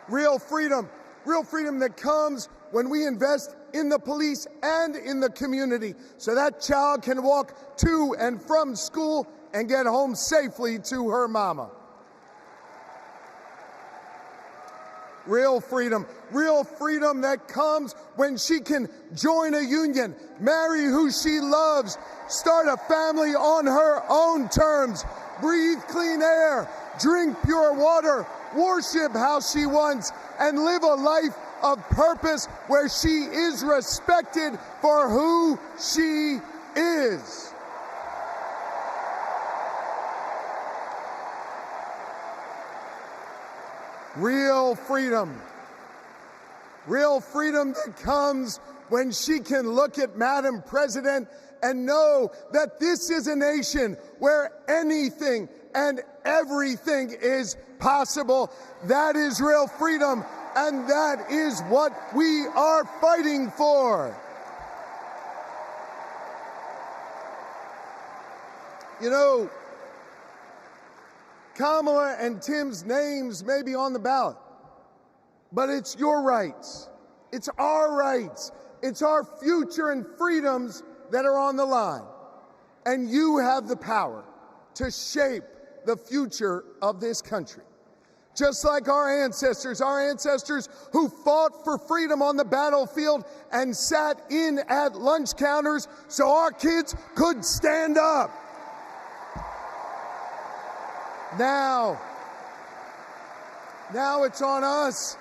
Real freedom that comes when we invest in the police and in the community so that child can walk to and from school and get home safely to her mama. Real freedom that comes when she can join a union, marry who she loves, start a family on her own terms, breathe clean air, drink pure water, worship how she wants, and live a life of purpose where she is respected for who she is. Real freedom that comes when she can look at Madam President and know that this is a nation where anything and everything is possible. That is real freedom, and that is what we are fighting for. You know, Kamala and Tim's names may be on the ballot, but it's your rights. It's our rights. It's our future and freedoms that are on the line. And you have the power to shape the future of this country. Just like our ancestors who fought for freedom on the battlefield and sat in at lunch counters so our kids could stand up. Now it's on us.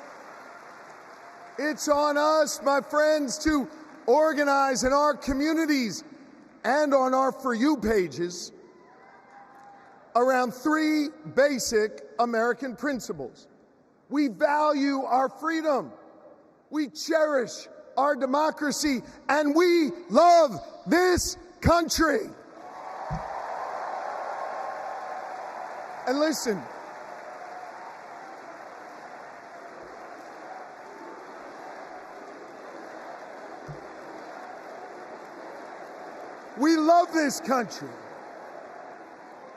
It's on us, my friends, to organize in our communities and on our For You pages around three basic American principles. We value our freedom, we cherish our democracy, and we love this country. And listen, we love this country.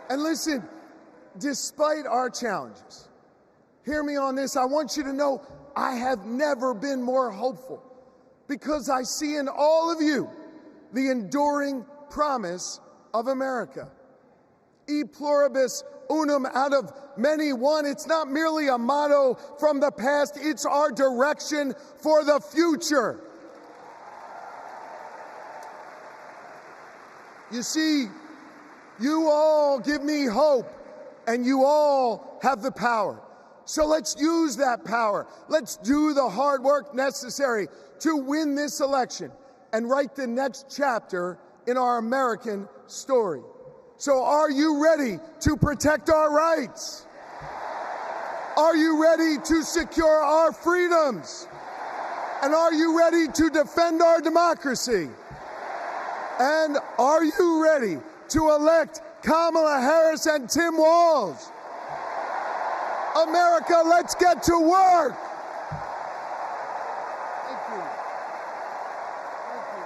And listen, despite our challenges, hear me on this, I want you to know I have never been more hopeful because I see in all of you the enduring promise of America. E pluribus unum, out of many one. It's not merely a motto from the past, it's our direction for the future. You see, you all give me hope, and you all have the power. So let's use that power. Let's do the hard work necessary to win this election and write the next chapter in our American story. So are you ready to protect our rights? Are you ready to secure our freedoms? And are you ready to defend our democracy? And are you ready to elect Kamala Harris and Tim Walz? America, let's get to work. Thank you. Thank you.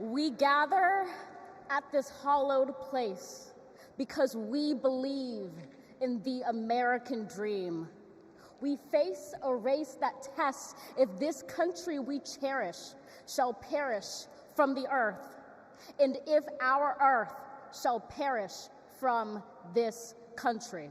We gather at this hallowed place because we believe in the American dream. We face a race that tests if this country we cherish shall perish from the earth, and if our earth shall perish from this country.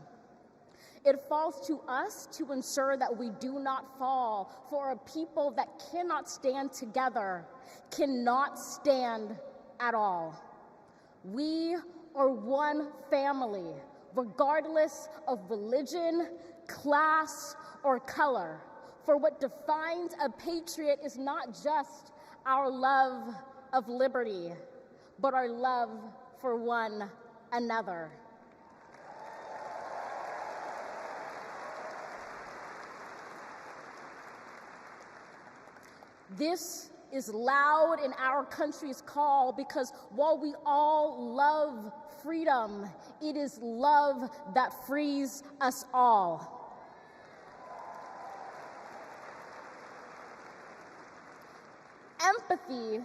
It falls to us to ensure that we do not fall, for a people that cannot stand together cannot stand at all. We are one family, regardless of religion, class, or color. For what defines a patriot is not just our love of liberty, but our love for one another. This is loud in our country's call because while we all love freedom, it is love that frees us all. Empathy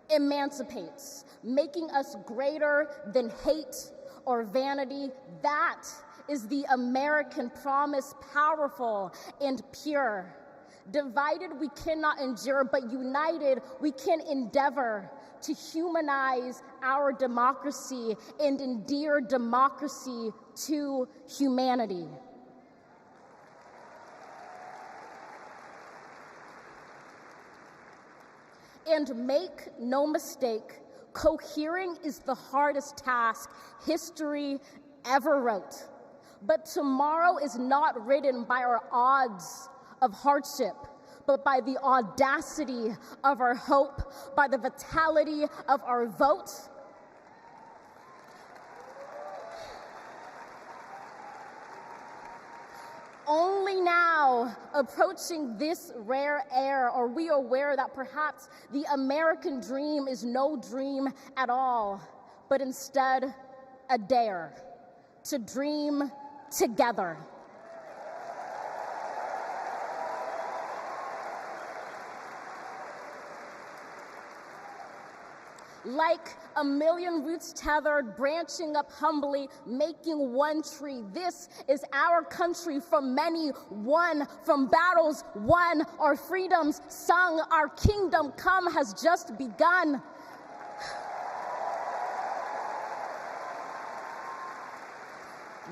emancipates, making us greater than hate or vanity. That is the American promise, powerful and pure. Divided we cannot endure, but united we can endeavor to humanize our democracy and endear democracy to humanity. And make no mistake, cohering is the hardest task history ever wrote. But tomorrow is not written by our odds of hardship, but by the audacity of our hope, by the vitality of our vote. Only now, approaching this rare era, are we aware that perhaps the American dream is no dream at all, but instead a dare to dream together. Like a million roots tethered, branching up humbly, making one tree. This is our country from many, won from battles won, our freedoms sung, our kingdom come has just begun.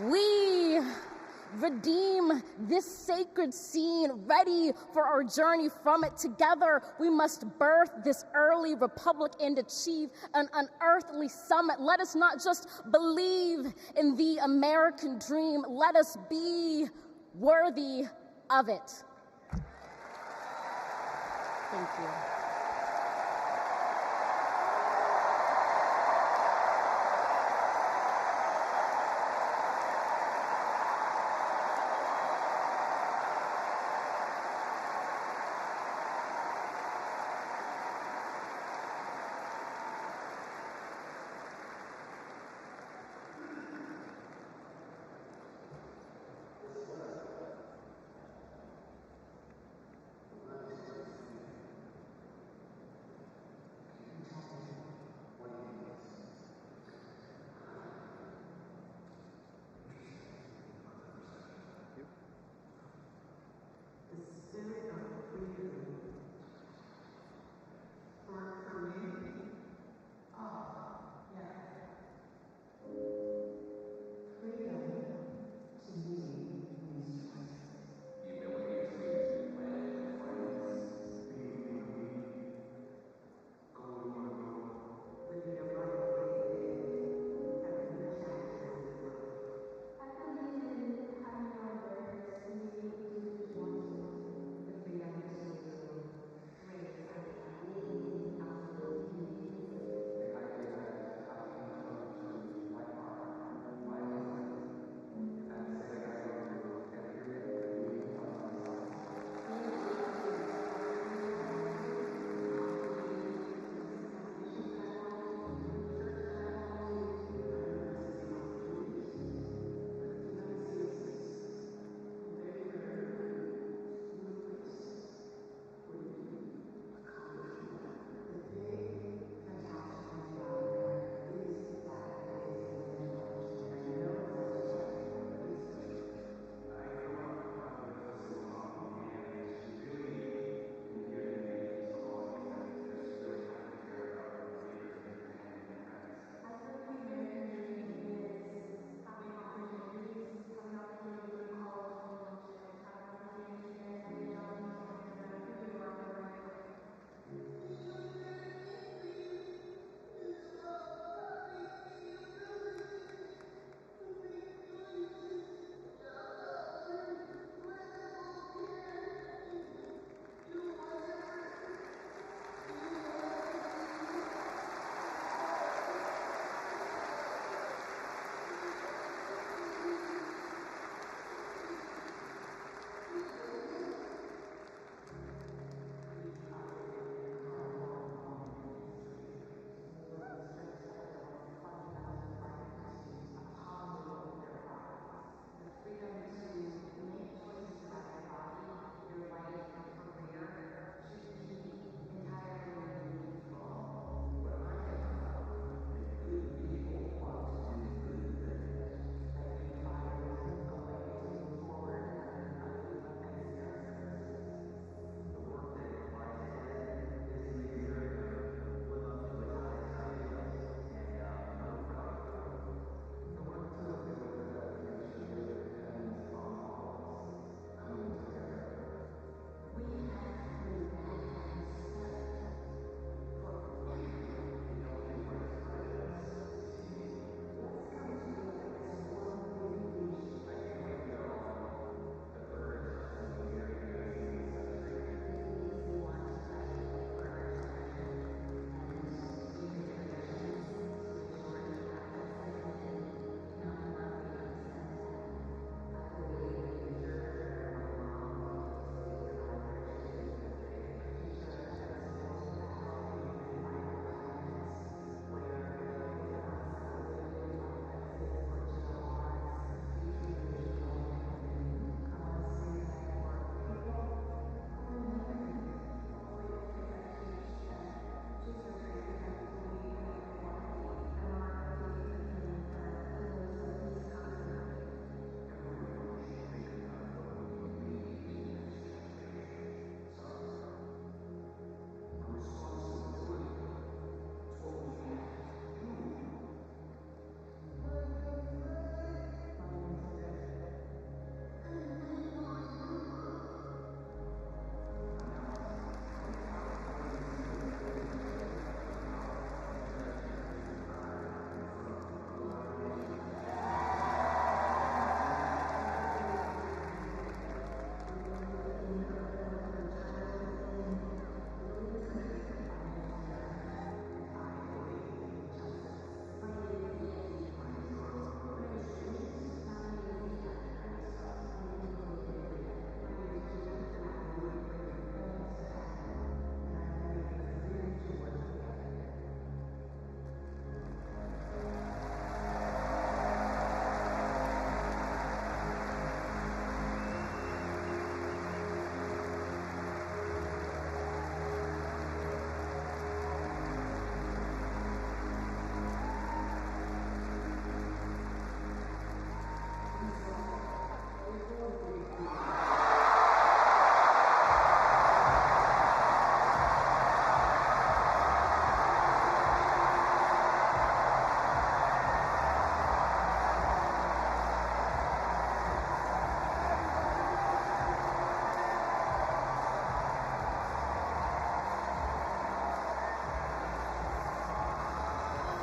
We redeem this sacred scene, ready for our journey from it. Together, we must birth this early republic and achieve an unearthly summit. Let us not just believe in the American dream, let us be worthy of it. Thank you.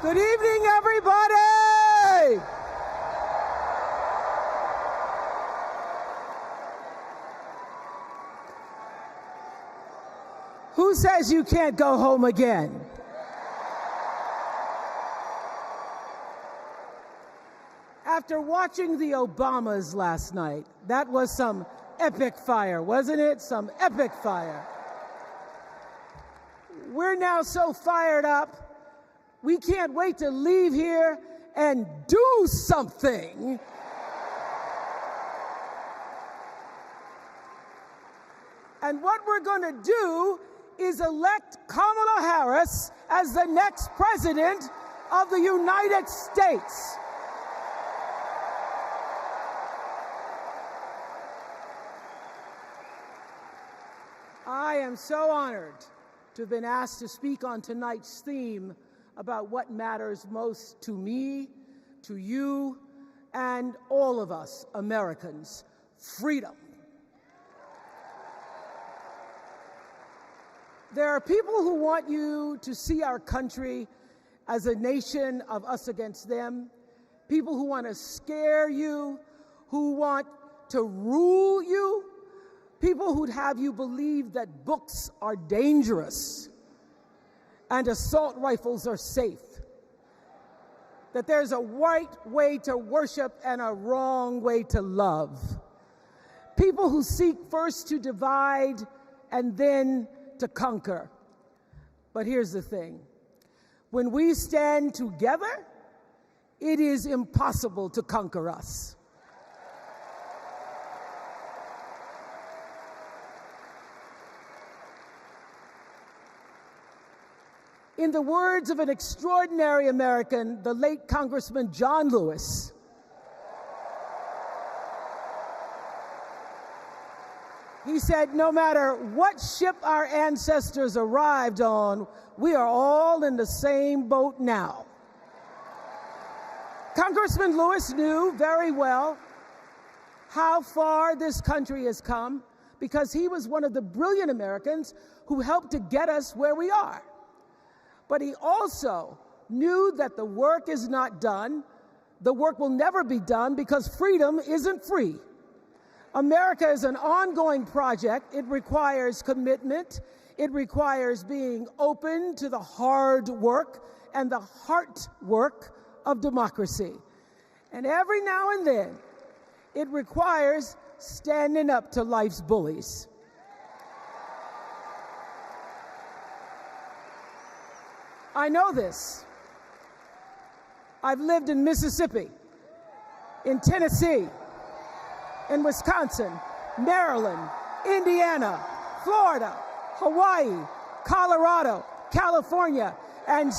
Good evening, everybody! Who says you can't go home again? After watching the Obamas last night, that was some epic fire, wasn't it? Some epic fire. We're now so fired up, we can't wait to leave here and do something. And what we're going to do is elect Kamala Harris as the next president of the United States. I am so honored to have been asked to speak on tonight's theme about what matters most to me, to you, and all of us Americans: freedom. There are people who want you to see our country as a nation of us against them, people who want to scare you, who want to rule you, people who'd have you believe that books are dangerous and assault rifles are safe, that there's a right way to worship and a wrong way to love, people who seek first to divide and then to conquer. But here's the thing. When we stand together, it is impossible to conquer us. In the words of an extraordinary American, the late Congressman John Lewis, he said, no matter what ship our ancestors arrived on, we are all in the same boat now. Congressman Lewis knew very well how far this country has come because he was one of the brilliant Americans who helped to get us where we are. But he also knew that the work is not done. The work will never be done because freedom isn't free. America is an ongoing project. It requires commitment. It requires being open to the hard work and the heart work of democracy. And every now and then, it requires standing up to life's bullies. I know this. I've lived in Mississippi, in Tennessee, in Wisconsin, Maryland, Indiana, Florida, Hawaii, Colorado, California, and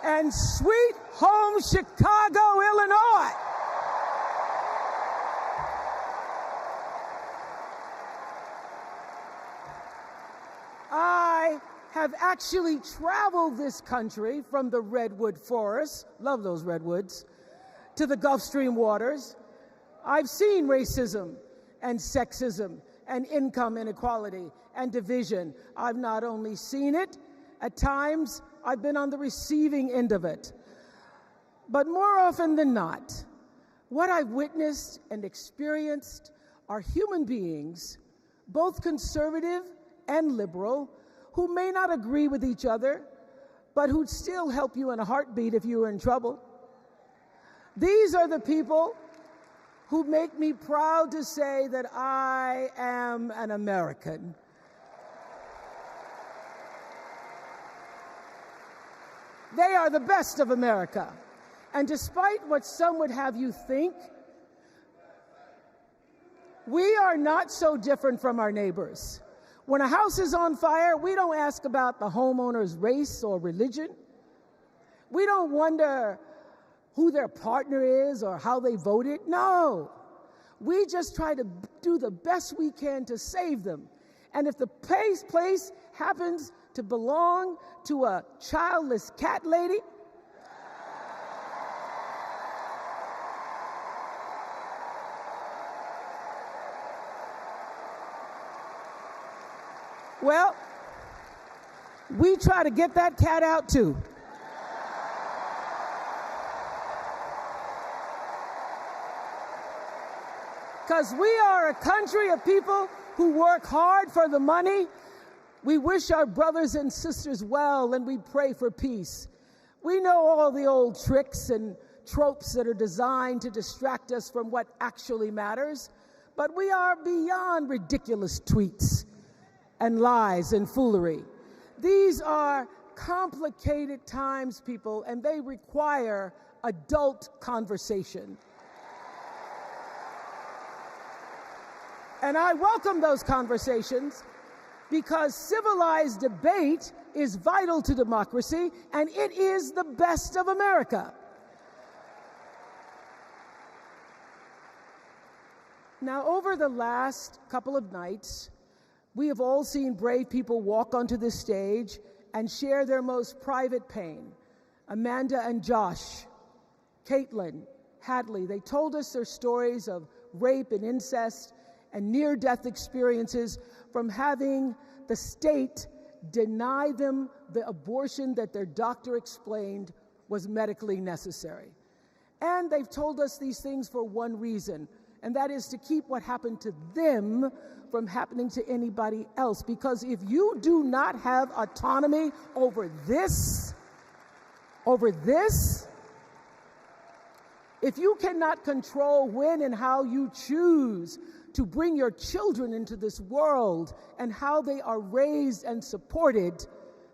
and sweet home Chicago, Illinois. I have actually traveled this country from the redwood forests, love those redwoods, to the Gulf Stream waters. I've seen racism and sexism and income inequality and division. I've not only seen it, at times I've been on the receiving end of it. But more often than not, what I've witnessed and experienced are human beings, both conservative and liberal, who may not agree with each other, but who'd still help you in a heartbeat if you were in trouble. These are the people who make me proud to say that I am an American. They are the best of America. And despite what some would have you think, we are not so different from our neighbors. When a house is on fire, we don't ask about the homeowner's race or religion. We don't wonder who their partner is or how they voted. No. We just try to do the best we can to save them. And if the place happens to belong to a childless cat lady, Well, we try to get that cat out too. Because we are a country of people who work hard for the money. We wish our brothers and sisters well, and we pray for peace. We know all the old tricks and tropes that are designed to distract us from what actually matters, but we are beyond ridiculous tweets and lies and foolery. These are complicated times, people, and they require adult conversation. And I welcome those conversations because civilized debate is vital to democracy, and it is the best of America. Now, over the last couple of nights, we have all seen brave people walk onto this stage and share their most private pain. Amanda and Josh, Caitlin, Hadley, they told us their stories of rape and incest and near-death experiences from having the state deny them the abortion that their doctor explained was medically necessary. And they've told us these things for one reason, and that is to keep what happened to them from happening to anybody else. Because if you do not have autonomy over this, if you cannot control when and how you choose to bring your children into this world and how they are raised and supported,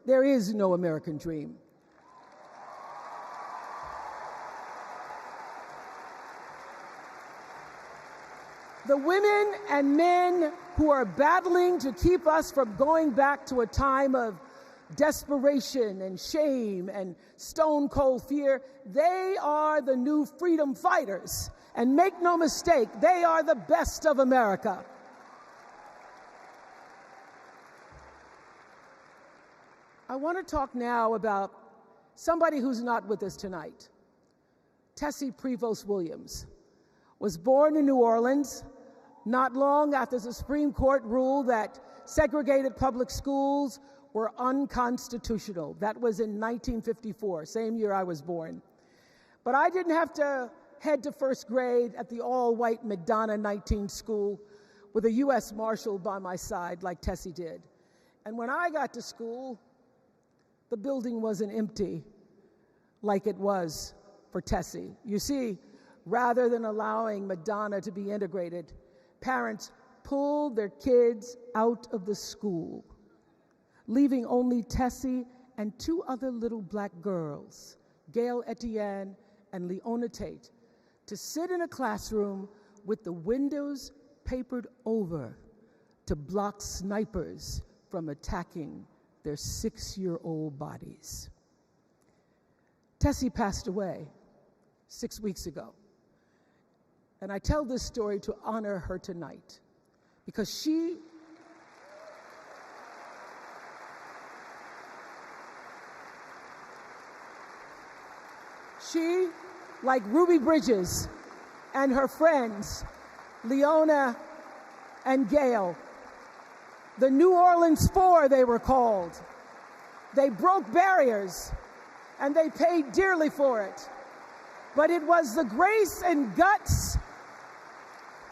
there is no American dream. The women and men who are battling to keep us from going back to a time of desperation and shame and stone cold fear, they are the new freedom fighters. And make no mistake, they are the best of America. I want to talk now about somebody who's not with us tonight. Tessie Prevost Williams was born in New Orleans not long after the Supreme Court ruled that segregated public schools were unconstitutional. That was in 1954, same year I was born. But I didn't have to head to first grade at the all-white Madonna 19 school with a U.S. Marshal by my side like Tessie did. And when I got to school, the building wasn't empty like it was for Tessie. You see, rather than allowing Madonna to be integrated, parents pulled their kids out of the school, leaving only Tessie and two other little black girls, Gail Etienne and Leona Tate, to sit in a classroom with the windows papered over to block snipers from attacking their 6-year-old bodies. Tessie passed away 6 weeks ago. And I tell this story to honor her tonight because she like Ruby Bridges and her friends, Leona and Gail, the New Orleans Four they were called. They broke barriers and they paid dearly for it. But it was the grace and guts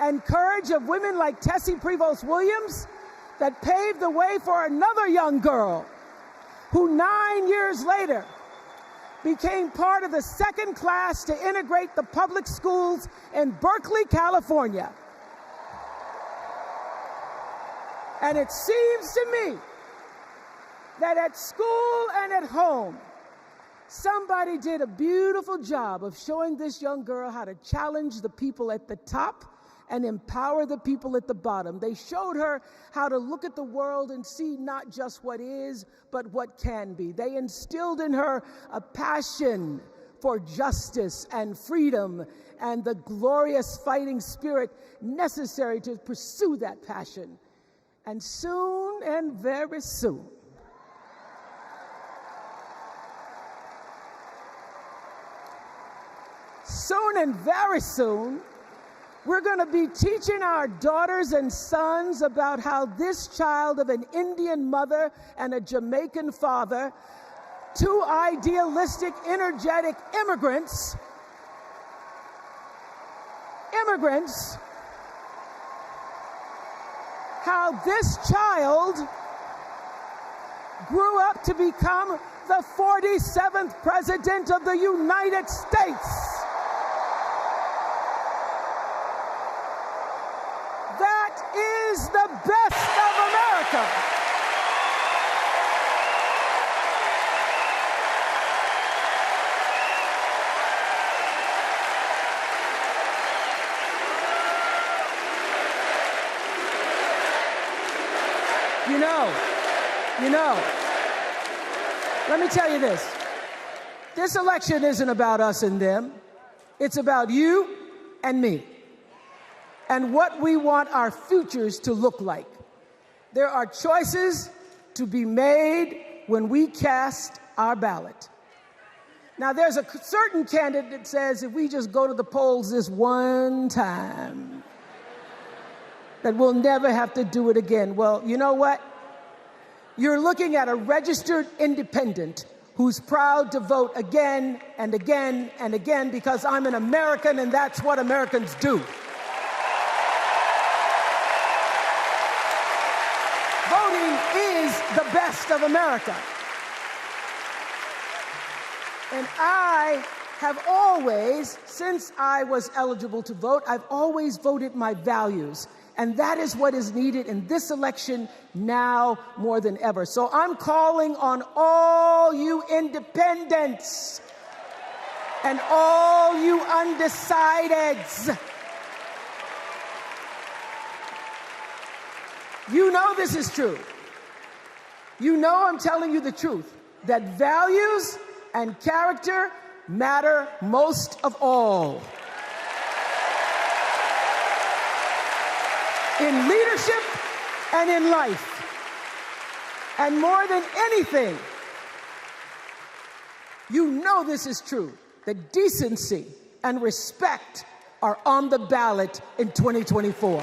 and courage of women like Tessie Prevost Williams that paved the way for another young girl who 9 years later became part of the second class to integrate the public schools in Berkeley, California. And it seems to me that at school and at home, somebody did a beautiful job of showing this young girl how to challenge the people at the top and empower the people at the bottom. They showed her how to look at the world and see not just what is, but what can be. They instilled in her a passion for justice and freedom and the glorious fighting spirit necessary to pursue that passion. And soon and very soon, We're going to be teaching our daughters and sons about how this child of an Indian mother and a Jamaican father, two idealistic, energetic immigrants, how this child grew up to become the 47th President of the United States. That is the best of America. You know, let me tell you this. This election isn't about us and them. It's about you and me and what we want our futures to look like. There are choices to be made when we cast our ballot. Now, there's a certain candidate that says if we just go to the polls this one time, that we'll never have to do it again. Well, you know what? You're looking at a registered independent who's proud to vote again and again and again because I'm an American and that's what Americans do. Voting is the best of America. And I have always, since I was eligible to vote, I've always voted my values. And that is what is needed in this election now more than ever. So I'm calling on all you independents and all you undecideds. You know this is true. You know I'm telling you the truth, that values and character matter most of all. In leadership and in life. And more than anything, you know this is true, that decency and respect are on the ballot in 2024.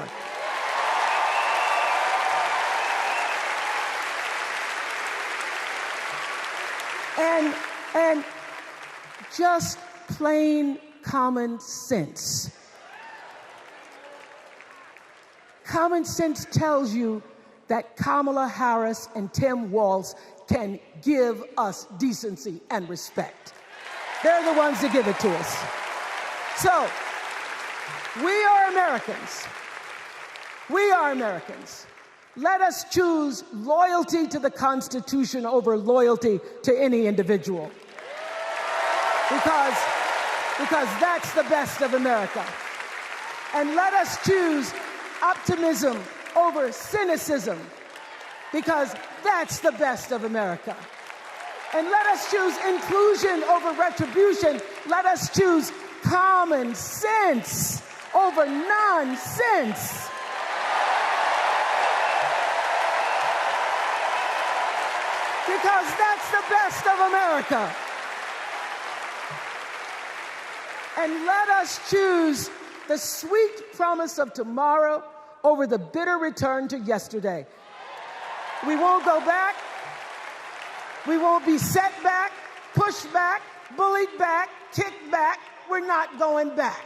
And just plain common sense. Common sense tells you that Kamala Harris and Tim Walz can give us decency and respect. They're the ones that give it to us. So, we are Americans. We are Americans. Let us choose loyalty to the Constitution over loyalty to any individual. Because that's the best of America. And let us choose optimism over cynicism, because that's the best of America. And let us choose inclusion over retribution. Let us choose common sense over nonsense. Because that's the best of America. And let us choose the sweet promise of tomorrow over the bitter return to yesterday. We won't go back. We won't be set back, pushed back, bullied back, kicked back. We're not going back.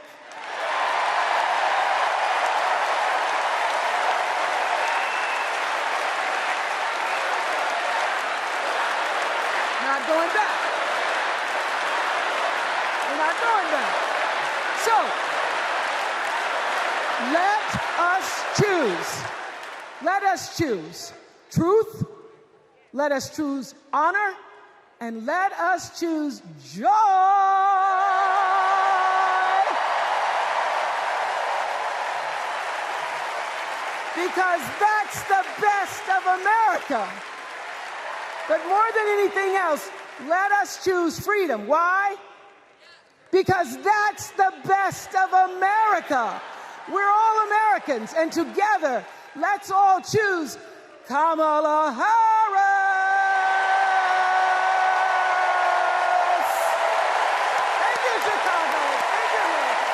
Not going back. We're not going back. So, let us choose. Let us choose truth. Let us choose honor. And let us choose joy. Because that's the best of America. But more than anything else, let us choose freedom. Why? Because that's the best of America. We're all Americans, and together, let's all choose Kamala Harris. Thank you, Chicago. Thank you, America.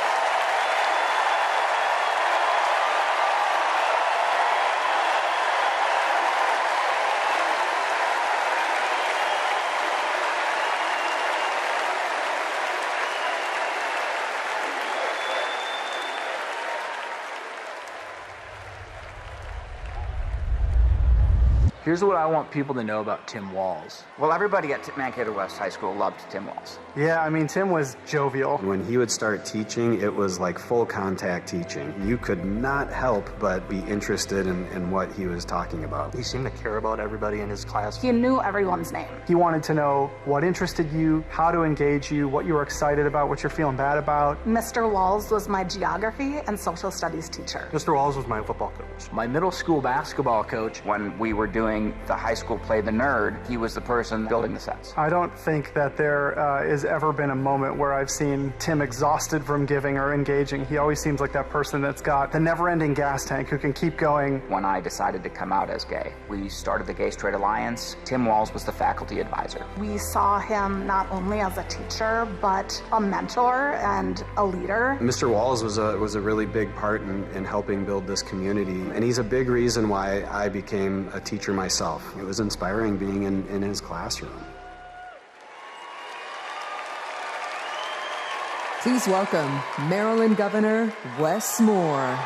Here's what I want people to know about Tim Walz. Well, everybody at Mankato West High School loved Tim Walz. Yeah, I mean, Tim was jovial. When he would start teaching, it was like full contact teaching. You could not help but be interested in what he was talking about. He seemed to care about everybody in his class. He knew everyone's name. He wanted to know what interested you, how to engage you, what you were excited about, what you're feeling bad about. Mr. Walz was my geography and social studies teacher. Mr. Walz was my football coach. My middle school basketball coach. When we were doing the high school play The Nerd, he was the person building the sets. I don't think that there has ever been a moment where I've seen Tim exhausted from giving or engaging. He always seems like that person that's got the never-ending gas tank who can keep going. When I decided to come out as gay, we started the Gay Straight Alliance. Tim Walz was the faculty advisor. We saw him not only as a teacher, but a mentor and a leader. Mr. Walz was a really big part in helping build this community, and he's a big reason why I became a teacher myself. It was inspiring being in his classroom. Please welcome Maryland Governor Wes Moore.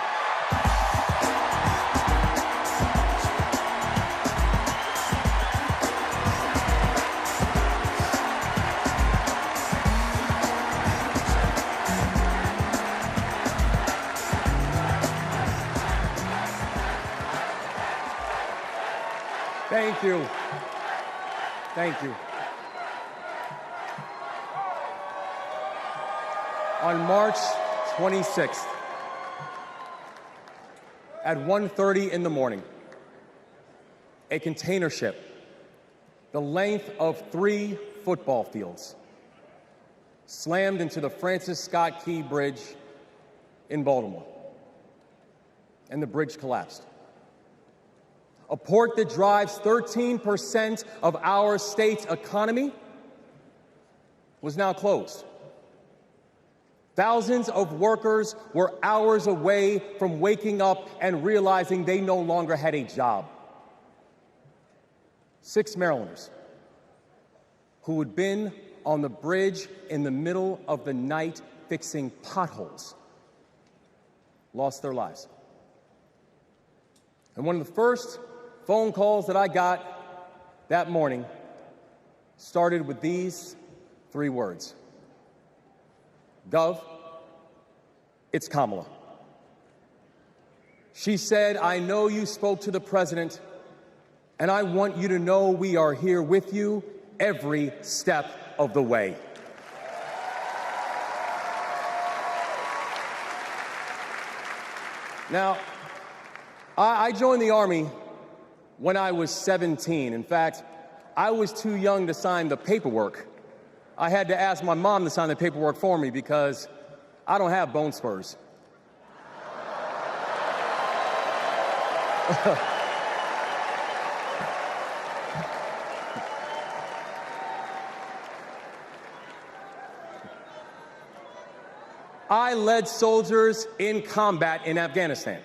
Thank you. Thank you. On March 26th, at 1:30 in the morning, a container ship, the length of 3 football fields, slammed into the Francis Scott Key Bridge in Baltimore, and the bridge collapsed. A port that drives 13% of our state's economy was now closed. Thousands of workers were hours away from waking up and realizing they no longer had a job. 6 Marylanders who had been on the bridge in the middle of the night fixing potholes lost their lives. And one of the first phone calls that I got that morning started with these 3 words. Gov, it's Kamala. She said, I know you spoke to the president, and I want you to know we are here with you every step of the way. Now, I joined the Army when I was 17. In fact, I was too young to sign the paperwork. I had to ask my mom to sign the paperwork for me because I don't have bone spurs. I led soldiers in combat in Afghanistan.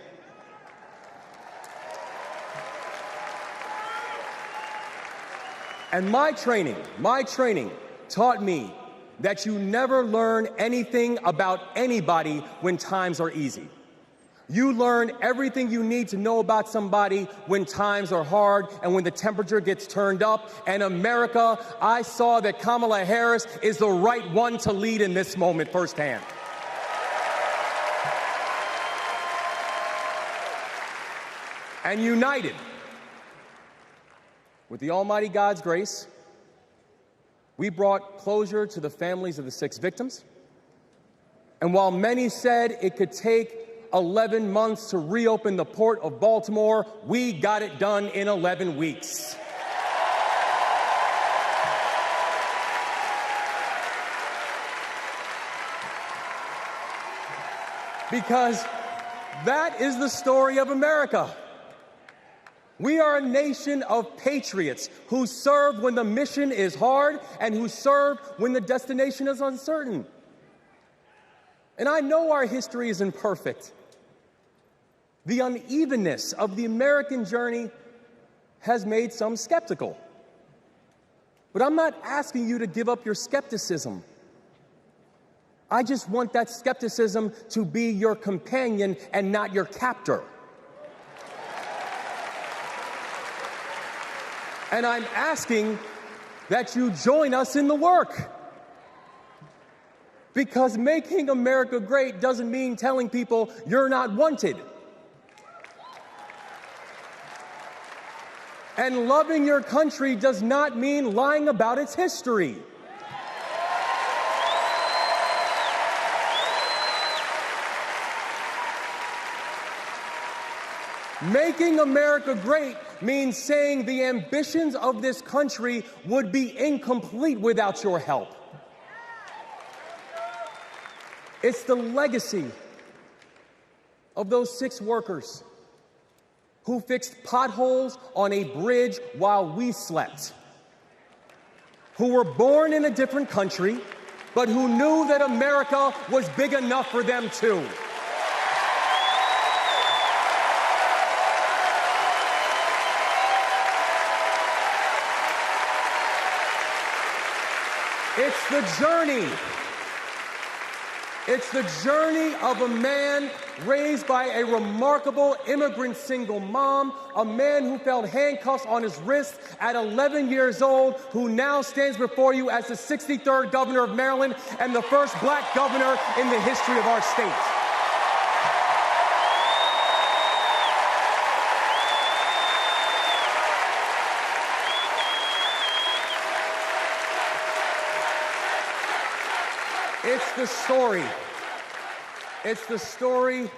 And my training taught me that you never learn anything about anybody when times are easy. You learn everything you need to know about somebody when times are hard and when the temperature gets turned up. And America, I saw that Kamala Harris is the right one to lead in this moment firsthand. And united with the Almighty God's grace, we brought closure to the families of the 6 victims. And while many said it could take 11 months to reopen the port of Baltimore, we got it done in 11 weeks. Because that is the story of America. We are a nation of patriots who serve when the mission is hard and who serve when the destination is uncertain. And I know our history is imperfect. The unevenness of the American journey has made some skeptical. But I'm not asking you to give up your skepticism. I just want that skepticism to be your companion and not your captor. And I'm asking that you join us in the work. Because making America great doesn't mean telling people you're not wanted. And loving your country does not mean lying about its history. Making America great means saying the ambitions of this country would be incomplete without your help. It's the legacy of those 6 workers who fixed potholes on a bridge while we slept, who were born in a different country, but who knew that America was big enough for them too. It's the journey. It's the journey of a man raised by a remarkable immigrant single mom, a man who felt handcuffs on his wrists at 11 years old, who now stands before you as the 63rd governor of Maryland and the first black governor in the history of our state. It's the story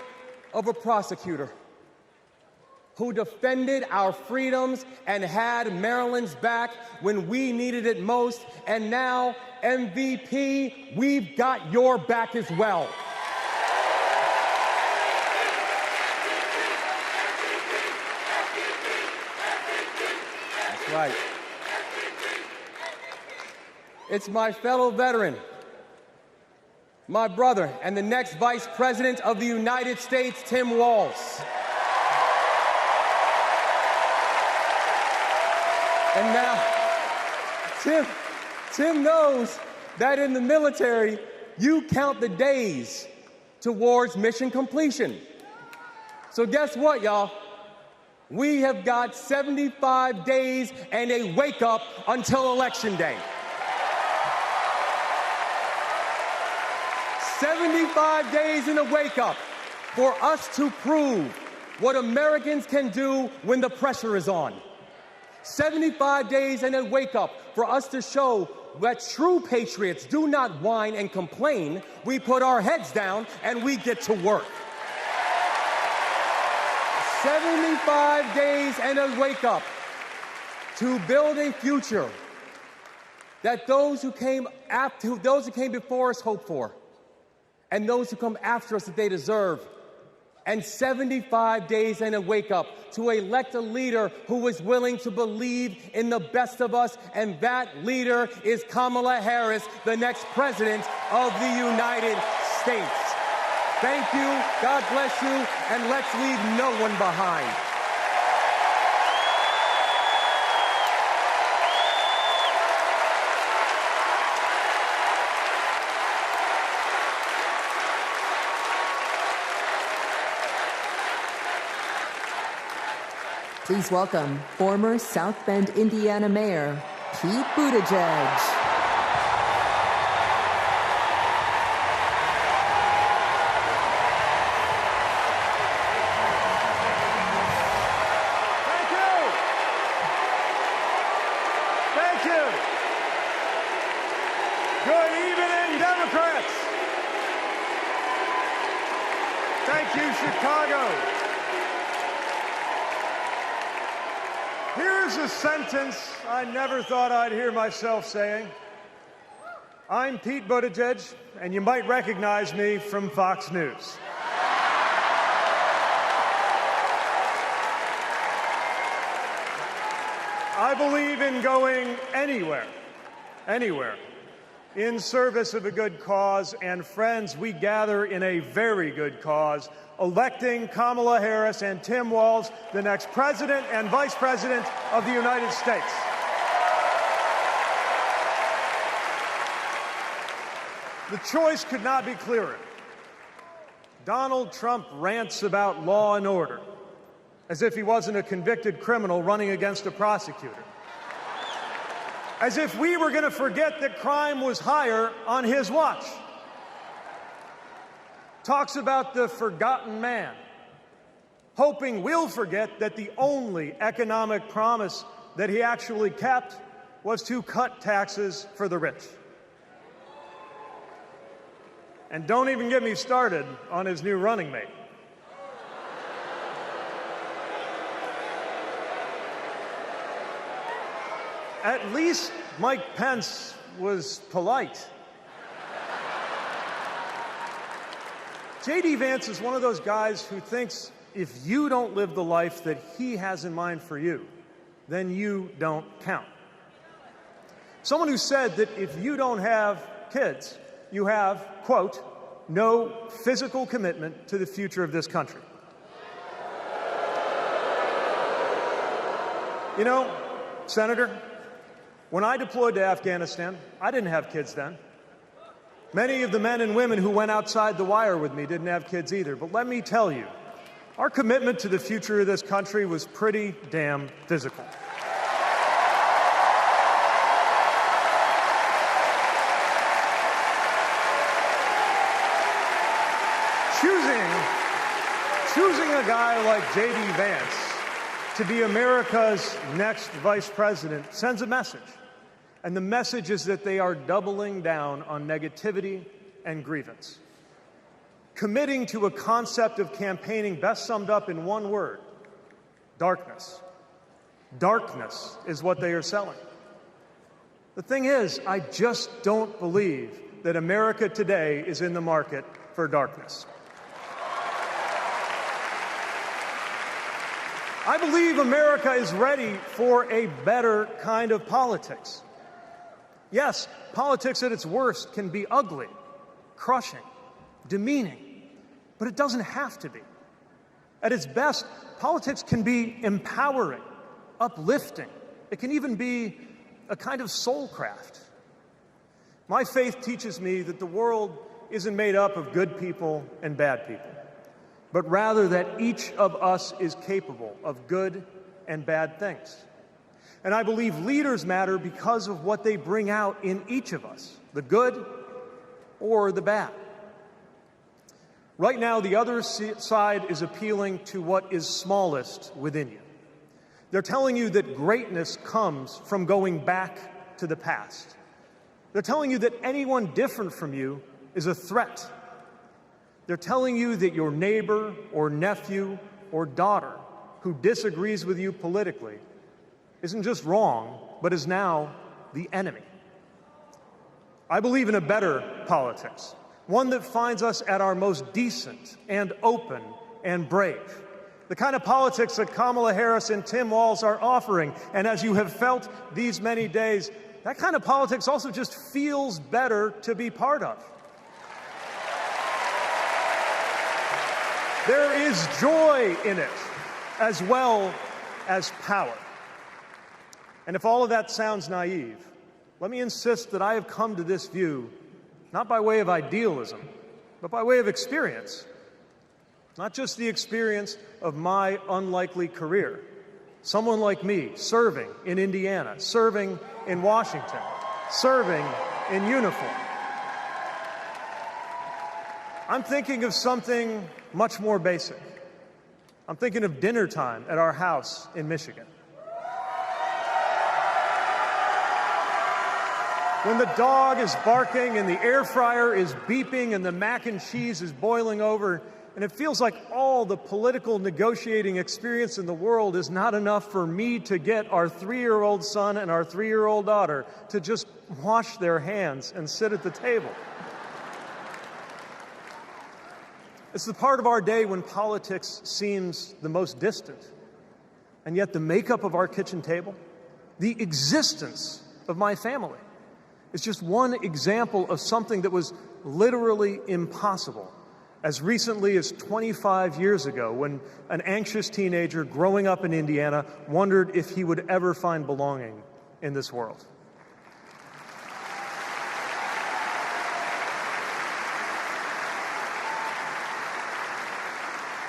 of a prosecutor who defended our freedoms and had Maryland's back when we needed it most. And now, MVP, we've got your back as well. That's right. It's my fellow veteran, my brother, and the next Vice President of the United States, Tim Walz. And now, Tim knows that in the military, you count the days towards mission completion. So guess what, y'all? We have got 75 days and a wake-up until Election Day. 75 days in a wake-up for us to prove what Americans can do when the pressure is on. 75 days and a wake-up for us to show that true patriots do not whine and complain. We put our heads down and we get to work. 75 days and a wake-up to build a future that those who came before us hope for, and those who come after us that they deserve. And 75 days and a wake-up to elect a leader who is willing to believe in the best of us, and that leader is Kamala Harris, the next president of the United States. Thank you, God bless you, and let's leave no one behind. Please welcome former South Bend, Indiana Mayor Pete Buttigieg. Thank you. Good evening, Democrats. Thank you, Chicago. Here's a sentence I never thought I'd hear myself saying. I'm Pete Buttigieg, and you might recognize me from Fox News. I believe in going anywhere, in service of a good cause, and friends, we gather in a very good cause, electing Kamala Harris and Tim Walz, the next President and Vice President of the United States. The choice could not be clearer. Donald Trump rants about law and order, as if he wasn't a convicted criminal running against a prosecutor. As if we were going to forget that crime was higher on his watch. Talks about the forgotten man, hoping we'll forget that the only economic promise that he actually kept was to cut taxes for the rich. And don't even get me started on his new running mate. At least Mike Pence was polite. J.D. Vance is one of those guys who thinks if you don't live the life that he has in mind for you, then you don't count. Someone who said that if you don't have kids, you have, quote, no physical commitment to the future of this country. You know, Senator, when I deployed to Afghanistan, I didn't have kids then. Many of the men and women who went outside the wire with me didn't have kids either. But let me tell you, our commitment to the future of this country was pretty damn physical. Choosing a guy like J.D. Vance to be America's next vice president sends a message. And the message is that they are doubling down on negativity and grievance. Committing to a concept of campaigning best summed up in one word: darkness. Darkness is what they are selling. The thing is, I just don't believe that America today is in the market for darkness. I believe America is ready for a better kind of politics. Yes, politics at its worst can be ugly, crushing, demeaning, but it doesn't have to be. At its best, politics can be empowering, uplifting. It can even be a kind of soul craft. My faith teaches me that the world isn't made up of good people and bad people, but rather that each of us is capable of good and bad things. And I believe leaders matter because of what they bring out in each of us, the good or the bad. Right now, the other side is appealing to what is smallest within you. They're telling you that greatness comes from going back to the past. They're telling you that anyone different from you is a threat. They're telling you that your neighbor or nephew or daughter who disagrees with you politically isn't just wrong, but is now the enemy. I believe in a better politics, one that finds us at our most decent and open and brave. The kind of politics that Kamala Harris and Tim Walz are offering. And as you have felt these many days, that kind of politics also just feels better to be part of. There is joy in it, as well as power. And if all of that sounds naive, let me insist that I have come to this view not by way of idealism, but by way of experience. Not just the experience of my unlikely career. Someone like me serving in Indiana, serving in Washington, serving in uniform. I'm thinking of something much more basic. I'm thinking of dinner time at our house in Michigan. When the dog is barking and the air fryer is beeping and the mac and cheese is boiling over, and it feels like all the political negotiating experience in the world is not enough for me to get our 3-year-old son and our 3-year-old daughter to just wash their hands and sit at the table. It's the part of our day when politics seems the most distant, and yet the makeup of our kitchen table, the existence of my family, is just one example of something that was literally impossible as recently as 25 years ago, when an anxious teenager growing up in Indiana wondered if he would ever find belonging in this world.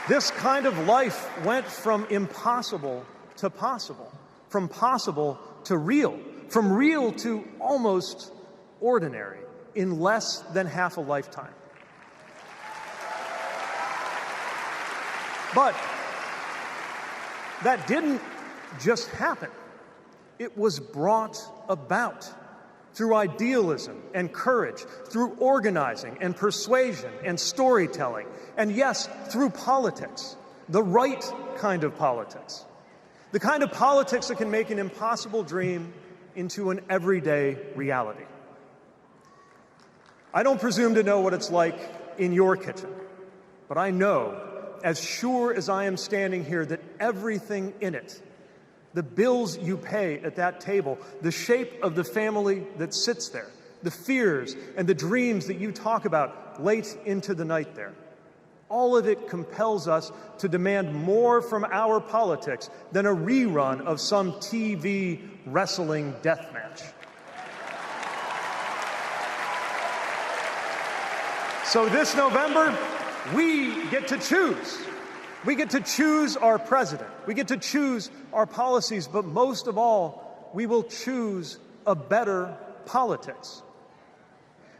This kind of life went from impossible to possible, from possible to real, from real to almost ordinary in less than half a lifetime. But that didn't just happen. It was brought about through idealism and courage, through organizing and persuasion and storytelling, and yes, through politics, the right kind of politics, the kind of politics that can make an impossible dream into an everyday reality. I don't presume to know what it's like in your kitchen, but I know, as sure as I am standing here, that everything in it, the bills you pay at that table, the shape of the family that sits there, the fears and the dreams that you talk about late into the night there, all of it compels us to demand more from our politics than a rerun of some TV wrestling death match. So this November, we get to choose. We get to choose our president. We get to choose our policies, but most of all, we will choose a better politics.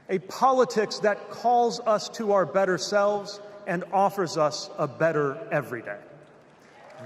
A politics that calls us to our better selves and offers us a better everyday.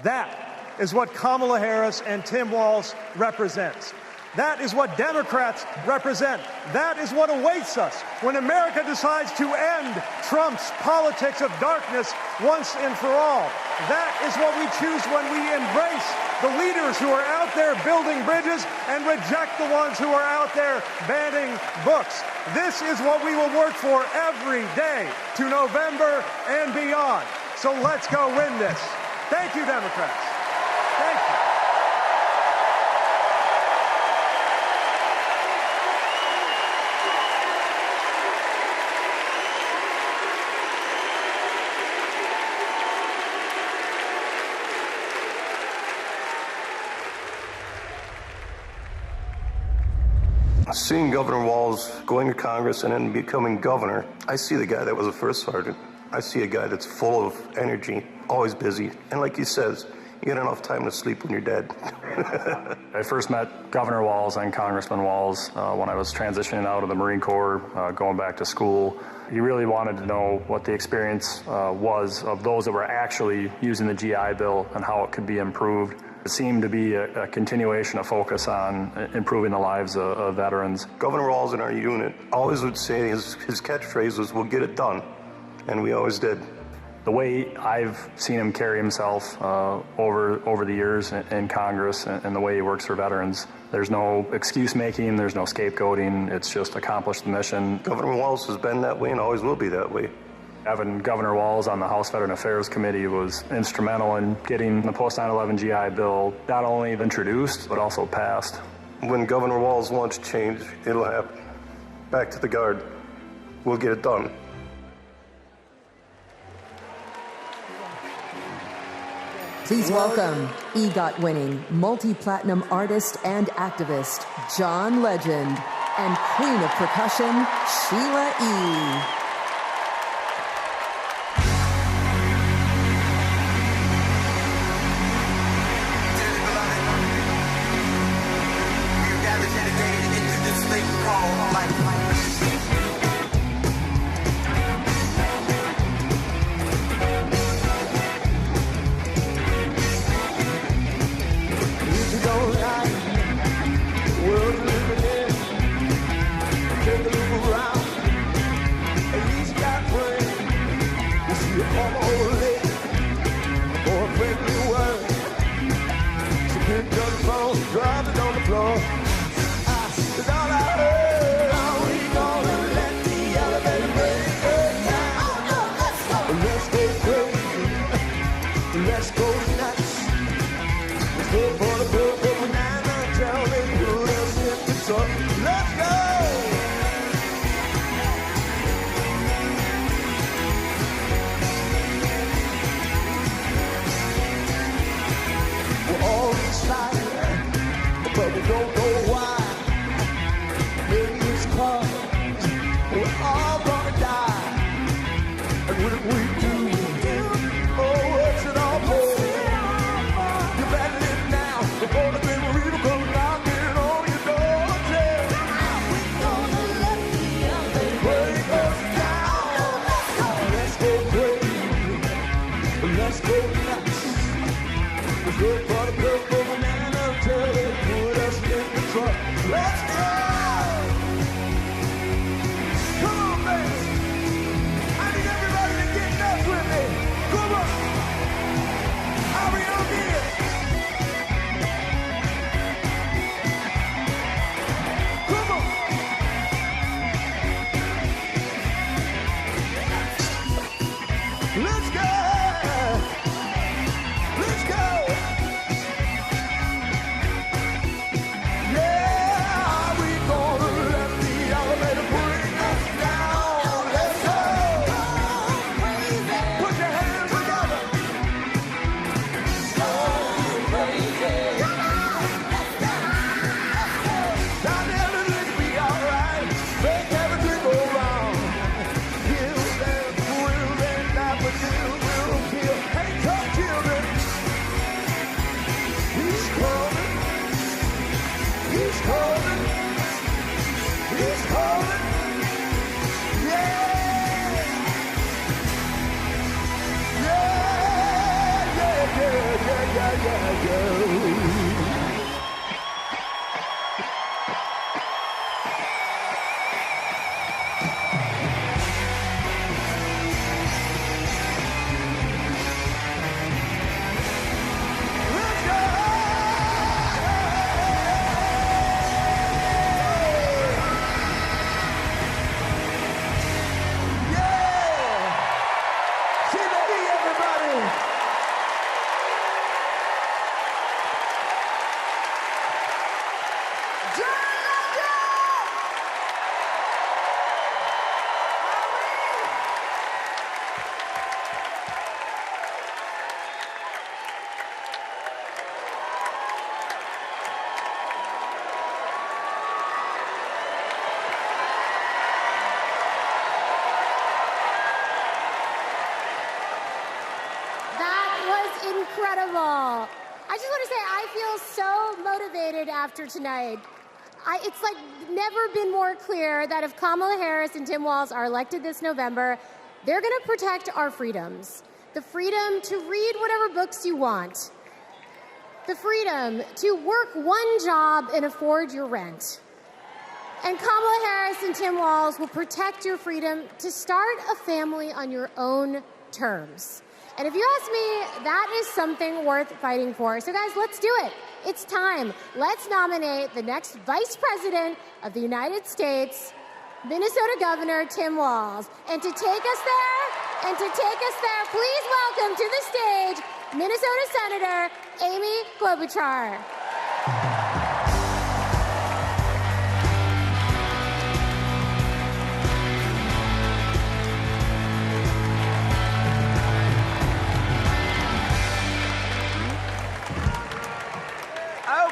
That is what Kamala Harris and Tim Walz represents. That is what Democrats represent. That is what awaits us when America decides to end Trump's politics of darkness once and for all. That is what we choose when we embrace the leaders who are out there building bridges and reject the ones who are out there banning books. This is what we will work for every day to November and beyond. So let's go win this. Thank you, Democrats. Thank you. Seeing Governor Walz going to Congress and then becoming governor, I see the guy that was a first sergeant. I see a guy that's full of energy, always busy. And like he says, you get enough time to sleep when you're dead. I first met Governor Walz and Congressman Walz when I was transitioning out of the Marine Corps, going back to school. He really wanted to know what the experience was of those that were actually using the GI Bill and how it could be improved. It seemed to be a continuation of focus on improving the lives of veterans. Governor Walz in our unit always would say his catchphrase was, "We'll get it done," and we always did. The way I've seen him carry himself over the years in Congress and the way he works for veterans, there's no excuse making, there's no scapegoating, it's just accomplish the mission. Governor Walz has been that way and always will be that way. Having Governor Walz on the House Veteran Affairs Committee was instrumental in getting the post-9/11 GI Bill not only introduced, but also passed. When Governor Walz wants change, it'll happen. Back to the Guard. We'll get it done. Please welcome EGOT-winning multi-platinum artist and activist John Legend and Queen of Percussion Sheila E. Before the big reaper comes knocking on your door. He's calling. He's calling. Yeah. Incredible. I just want to say I feel so motivated after tonight. It's like never been more clear that if Kamala Harris and Tim Walz are elected this November, they're going to protect our freedoms. The freedom to read whatever books you want. The freedom to work one job and afford your rent. And Kamala Harris and Tim Walz will protect your freedom to start a family on your own terms. And if you ask me, that is something worth fighting for. So guys, let's do it. It's time. Let's nominate the next Vice President of the United States, Minnesota Governor Tim Walz. And to take us there, please welcome to the stage, Minnesota Senator Amy Klobuchar.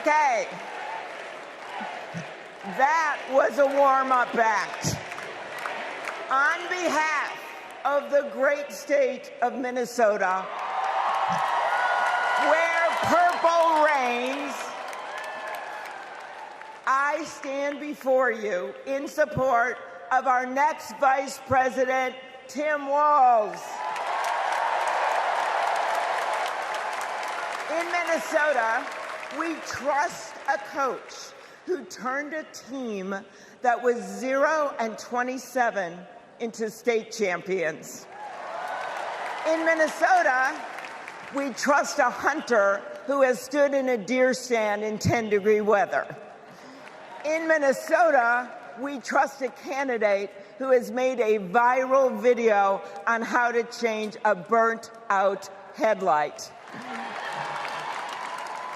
Okay, that was a warm-up act. On behalf of the great state of Minnesota, where purple reigns, I stand before you in support of our next Vice President, Tim Walz. In Minnesota, we trust a coach who turned a team that was 0-27 into state champions. In Minnesota, we trust a hunter who has stood in a deer stand in 10-degree weather. In Minnesota, we trust a candidate who has made a viral video on how to change a burnt-out headlight.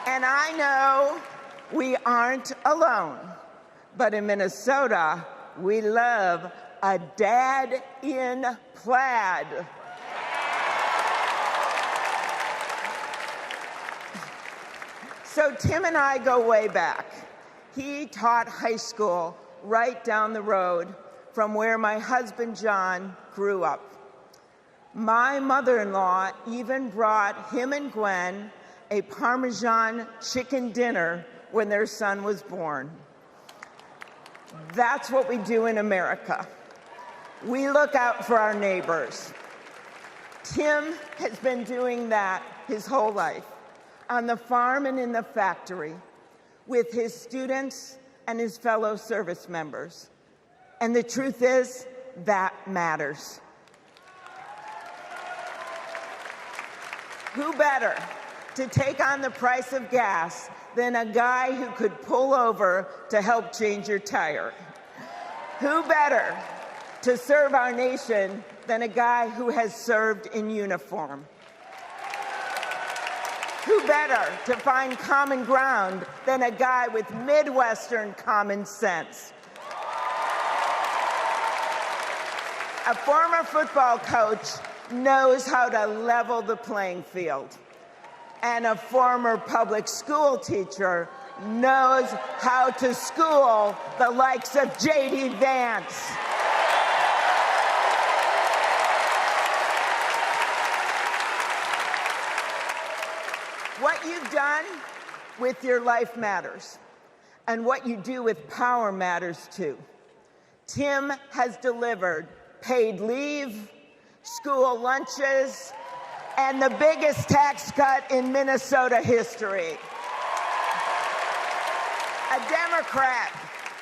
And I know we aren't alone, but in Minnesota, we love a dad in plaid. So Tim and I go way back. He taught high school right down the road from where my husband John grew up. My mother-in-law even brought him and Gwen a Parmesan chicken dinner when their son was born. That's what we do in America. We look out for our neighbors. Tim has been doing that his whole life, on the farm and in the factory, with his students and his fellow service members. And the truth is, that matters. Who better to take on the price of gas than a guy who could pull over to help change your tire? Who better to serve our nation than a guy who has served in uniform? Who better to find common ground than a guy with Midwestern common sense? A former football coach knows how to level the playing field. And a former public school teacher knows how to school the likes of J.D. Vance. What you've done with your life matters. And what you do with power matters too. Tim has delivered paid leave, school lunches, and the biggest tax cut in Minnesota history. A Democrat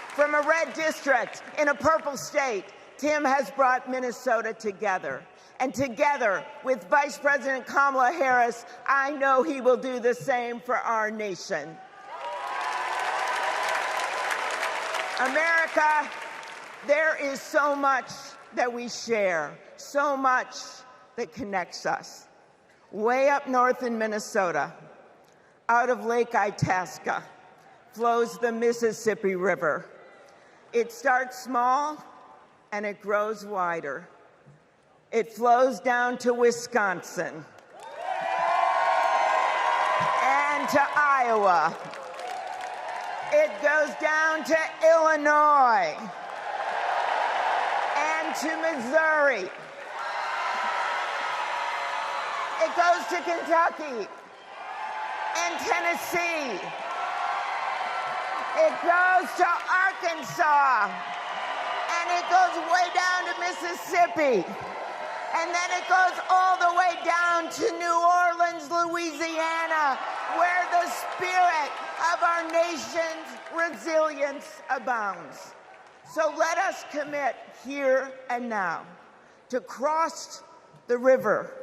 from a red district in a purple state, Tim has brought Minnesota together. And together with Vice President Kamala Harris, I know he will do the same for our nation. America, there is so much that we share, so much that connects us. Way up north in Minnesota, out of Lake Itasca, flows the Mississippi River. It starts small and it grows wider. It flows down to Wisconsin and to Iowa. It goes down to Illinois and to Missouri. It goes to Kentucky and Tennessee. It goes to Arkansas, and it goes way down to Mississippi. And then it goes all the way down to New Orleans, Louisiana, where the spirit of our nation's resilience abounds. So let us commit here and now to cross the river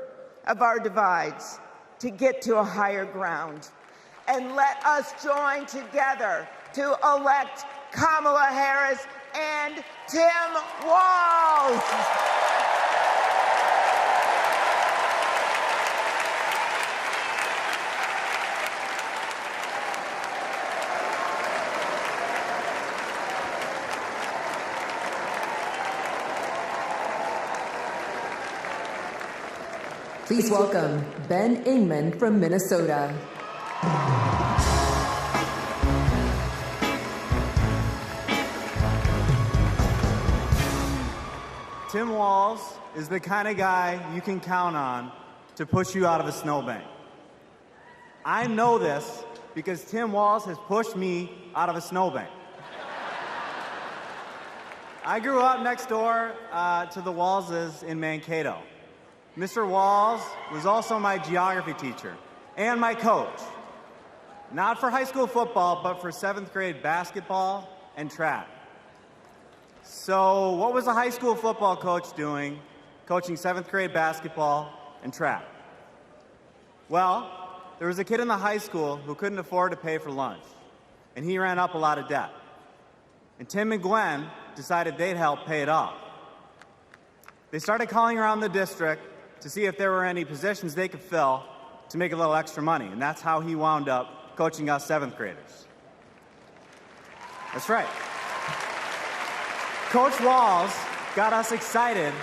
of our divides to get to a higher ground. And let us join together to elect Kamala Harris and Tim Walz. Please welcome Ben Ingman from Minnesota. Tim Walz is the kind of guy you can count on to push you out of a snowbank. I know this because Tim Walz has pushed me out of a snowbank. I grew up next door to the Walzes in Mankato. Mr. Walz was also my geography teacher and my coach. Not for high school football, but for 7th grade basketball and track. So what was a high school football coach doing, coaching 7th grade basketball and track? Well, there was a kid in the high school who couldn't afford to pay for lunch, and he ran up a lot of debt. And Tim and Gwen decided they'd help pay it off. They started calling around the district to see if there were any positions they could fill to make a little extra money, and that's how he wound up coaching us 7th graders. That's right. Coach Walz got us excited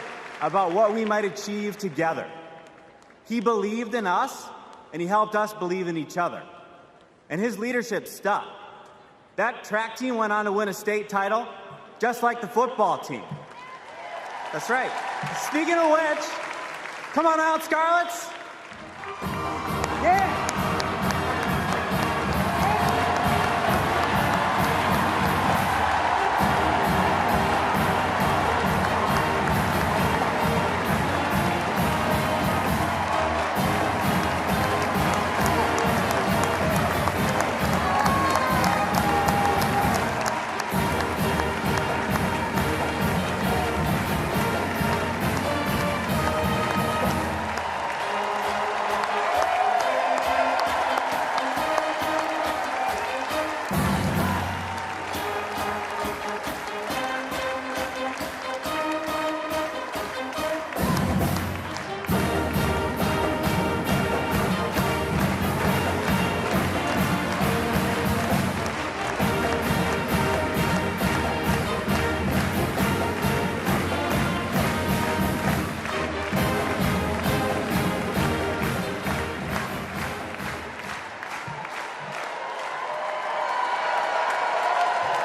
about what we might achieve together. He believed in us, and he helped us believe in each other. And his leadership stuck. That track team went on to win a state title, just like the football team. That's right. Speaking of which, come on out, Scarlets. Yeah.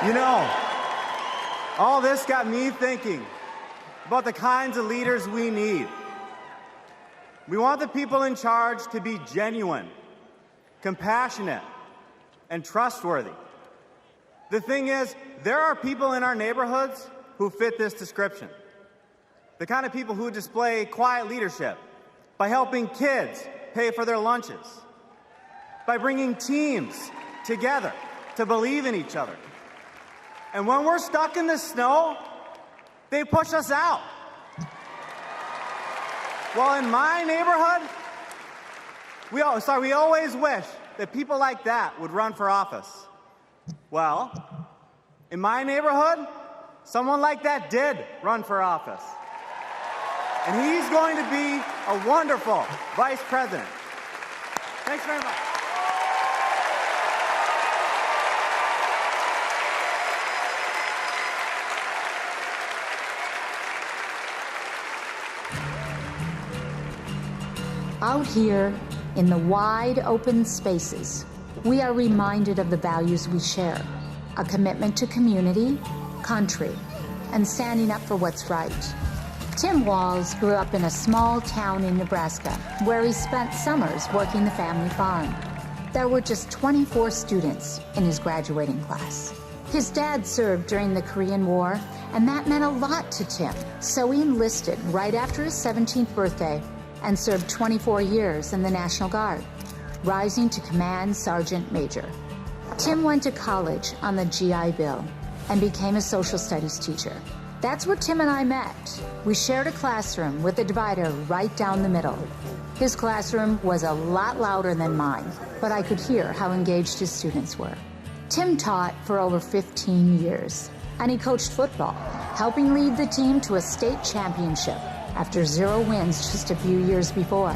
You know, all this got me thinking about the kinds of leaders we need. We want the people in charge to be genuine, compassionate, and trustworthy. The thing is, there are people in our neighborhoods who fit this description. The kind of people who display quiet leadership by helping kids pay for their lunches, by bringing teams together to believe in each other. And when we're stuck in the snow, they push us out. Well, in my neighborhood, we always wish that people like that would run for office. Well, in my neighborhood, someone like that did run for office. And he's going to be a wonderful vice president. Thanks very much. Out here in the wide open spaces, we are reminded of the values we share: a commitment to community, country, and standing up for what's right. Tim Walz grew up in a small town in Nebraska where he spent summers working the family farm. There were just 24 students in his graduating class. His dad served during the Korean War, and that meant a lot to Tim. So he enlisted right after his 17th birthday and served 24 years in the National Guard, rising to Command Sergeant Major. Tim went to college on the GI Bill and became a social studies teacher. That's where Tim and I met. We shared a classroom with a divider right down the middle. His classroom was a lot louder than mine, but I could hear how engaged his students were. Tim taught for over 15 years, and he coached football, helping lead the team to a state championship after 0 wins just a few years before.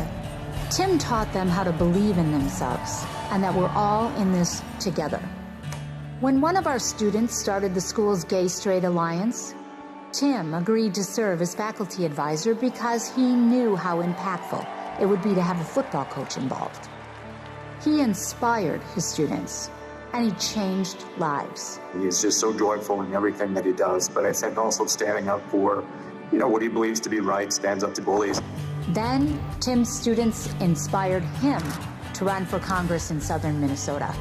Tim taught them how to believe in themselves and that we're all in this together. When one of our students started the school's Gay-Straight Alliance, Tim agreed to serve as faculty advisor because he knew how impactful it would be to have a football coach involved. He inspired his students, and he changed lives. He's just so joyful in everything that he does, but I think also standing up for, what he believes to be right, stands up to bullies. Then, Tim's students inspired him to run for Congress in southern Minnesota.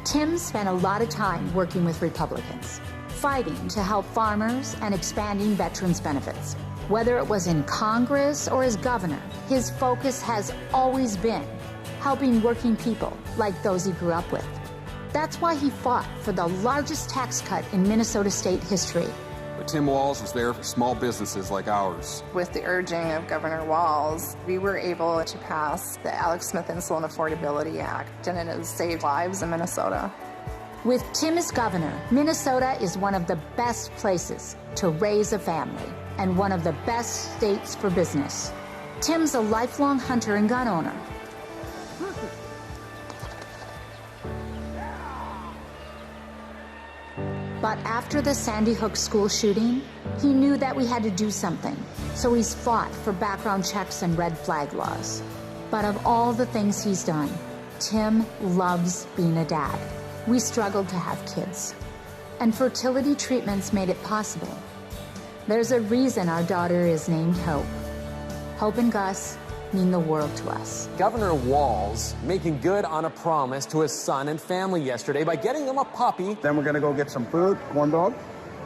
Tim spent a lot of time working with Republicans, fighting to help farmers and expanding veterans' benefits. Whether it was in Congress or as governor, his focus has always been helping working people like those he grew up with. That's why he fought for the largest tax cut in Minnesota state history. But Tim Walz was there for small businesses like ours. With the urging of Governor Walz, we were able to pass the Alex Smith Insulin Affordability Act, and it has saved lives in Minnesota. With Tim as governor, Minnesota is one of the best places to raise a family and one of the best states for business. Tim's a lifelong hunter and gun owner. But after the Sandy Hook school shooting, he knew that we had to do something. So he's fought for background checks and red flag laws. But of all the things he's done, Tim loves being a dad. We struggled to have kids, and fertility treatments made it possible. There's a reason our daughter is named Hope. Hope and Gus mean the world to us. Governor Walz making good on a promise to his son and family yesterday by getting him a puppy. Then we're going to go get some food, corn dog.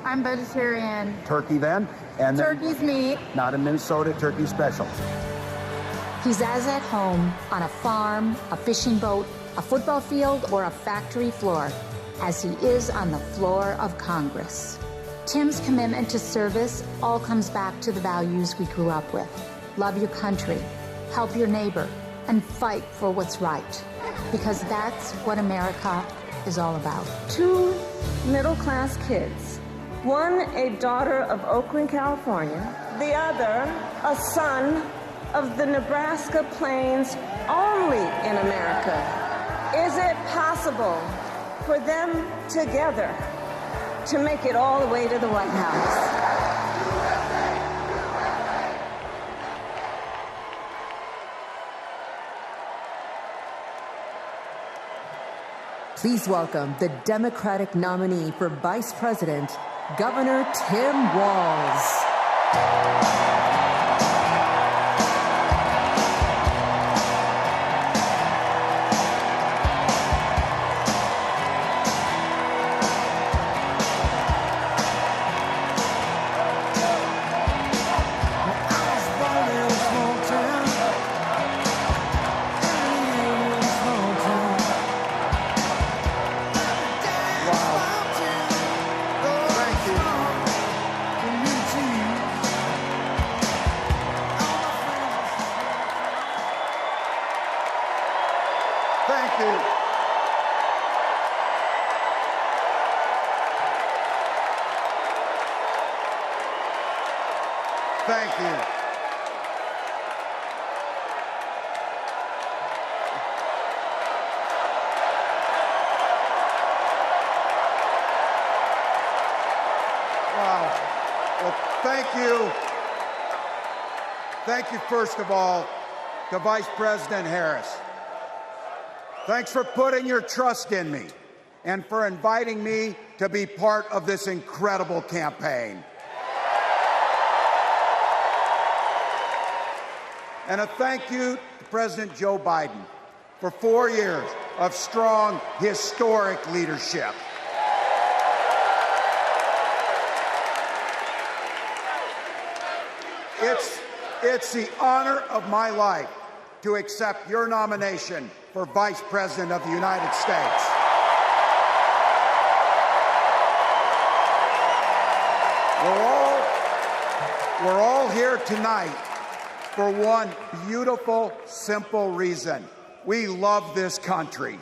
I'm vegetarian. Turkey then. And Turkey's meat. Not in Minnesota, turkey special. He's as at home on a farm, a fishing boat, a football field, or a factory floor as he is on the floor of Congress. Tim's commitment to service all comes back to the values we grew up with. Love your country, help your neighbor, and fight for what's right. Because that's what America is all about. 2 middle-class kids. One, a daughter of Oakland, California. The other, a son of the Nebraska Plains, only in America. Is it possible for them together to make it all the way to the White House? Please welcome the Democratic nominee for Vice President, Governor Tim Walz. Thank you. Wow. Well, thank you. Thank you, first of all, to Vice President Harris. Thanks for putting your trust in me and for inviting me to be part of this incredible campaign. And a thank you to President Joe Biden for 4 years of strong, historic leadership. It's the honor of my life to accept your nomination for Vice President of the United States. We're all here tonight for one beautiful, simple reason. We love this country.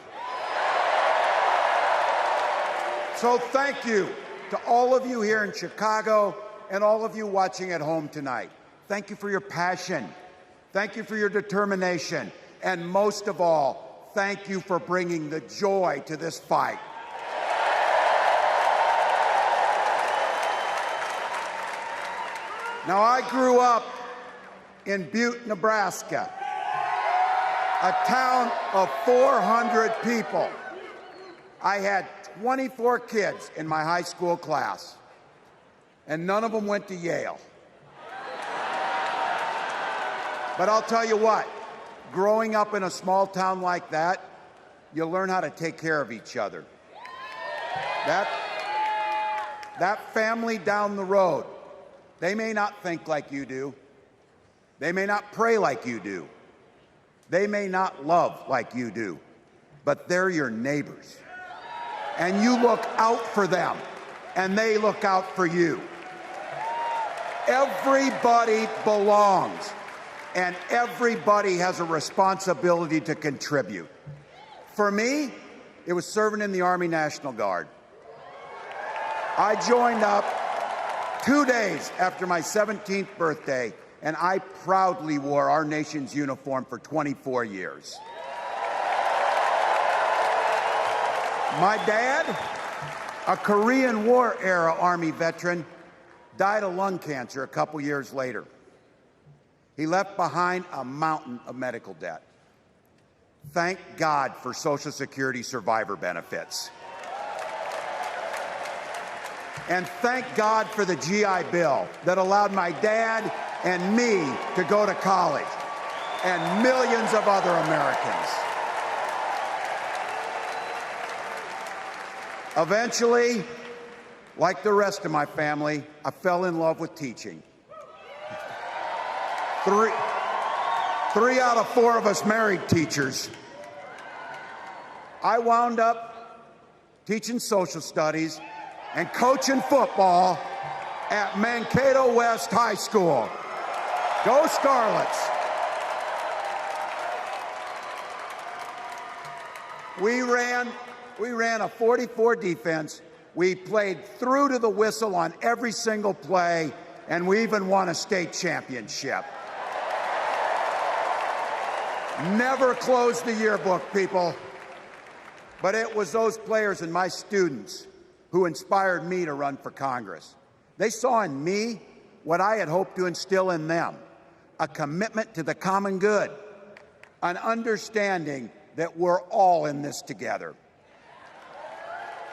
So thank you to all of you here in Chicago and all of you watching at home tonight. Thank you for your passion. Thank you for your determination. And most of all, thank you for bringing the joy to this fight. Now, I grew up in Butte, Nebraska, a town of 400 people. I had 24 kids in my high school class, and none of them went to Yale. But I'll tell you what, growing up in a small town like that, you learn how to take care of each other. That family down the road, they may not think like you do. They may not pray like you do. They may not love like you do. But they're your neighbors. And you look out for them, and they look out for you. Everybody belongs. And everybody has a responsibility to contribute. For me, it was serving in the Army National Guard. I joined up 2 days after my 17th birthday, and I proudly wore our nation's uniform for 24 years. My dad, a Korean War-era Army veteran, died of lung cancer a couple years later. He left behind a mountain of medical debt. Thank God for Social Security survivor benefits. And thank God for the GI Bill that allowed my dad and me to go to college, and millions of other Americans. Eventually, like the rest of my family, I fell in love with teaching. Three out of 4 of us married teachers. I wound up teaching social studies and coaching football at Mankato West High School. Go Scarlets! We ran a 44 defense. We played through to the whistle on every single play, and we even won a state championship. Never closed the yearbook, people. But it was those players and my students who inspired me to run for Congress. They saw in me what I had hoped to instill in them, a commitment to the common good, an understanding that we're all in this together,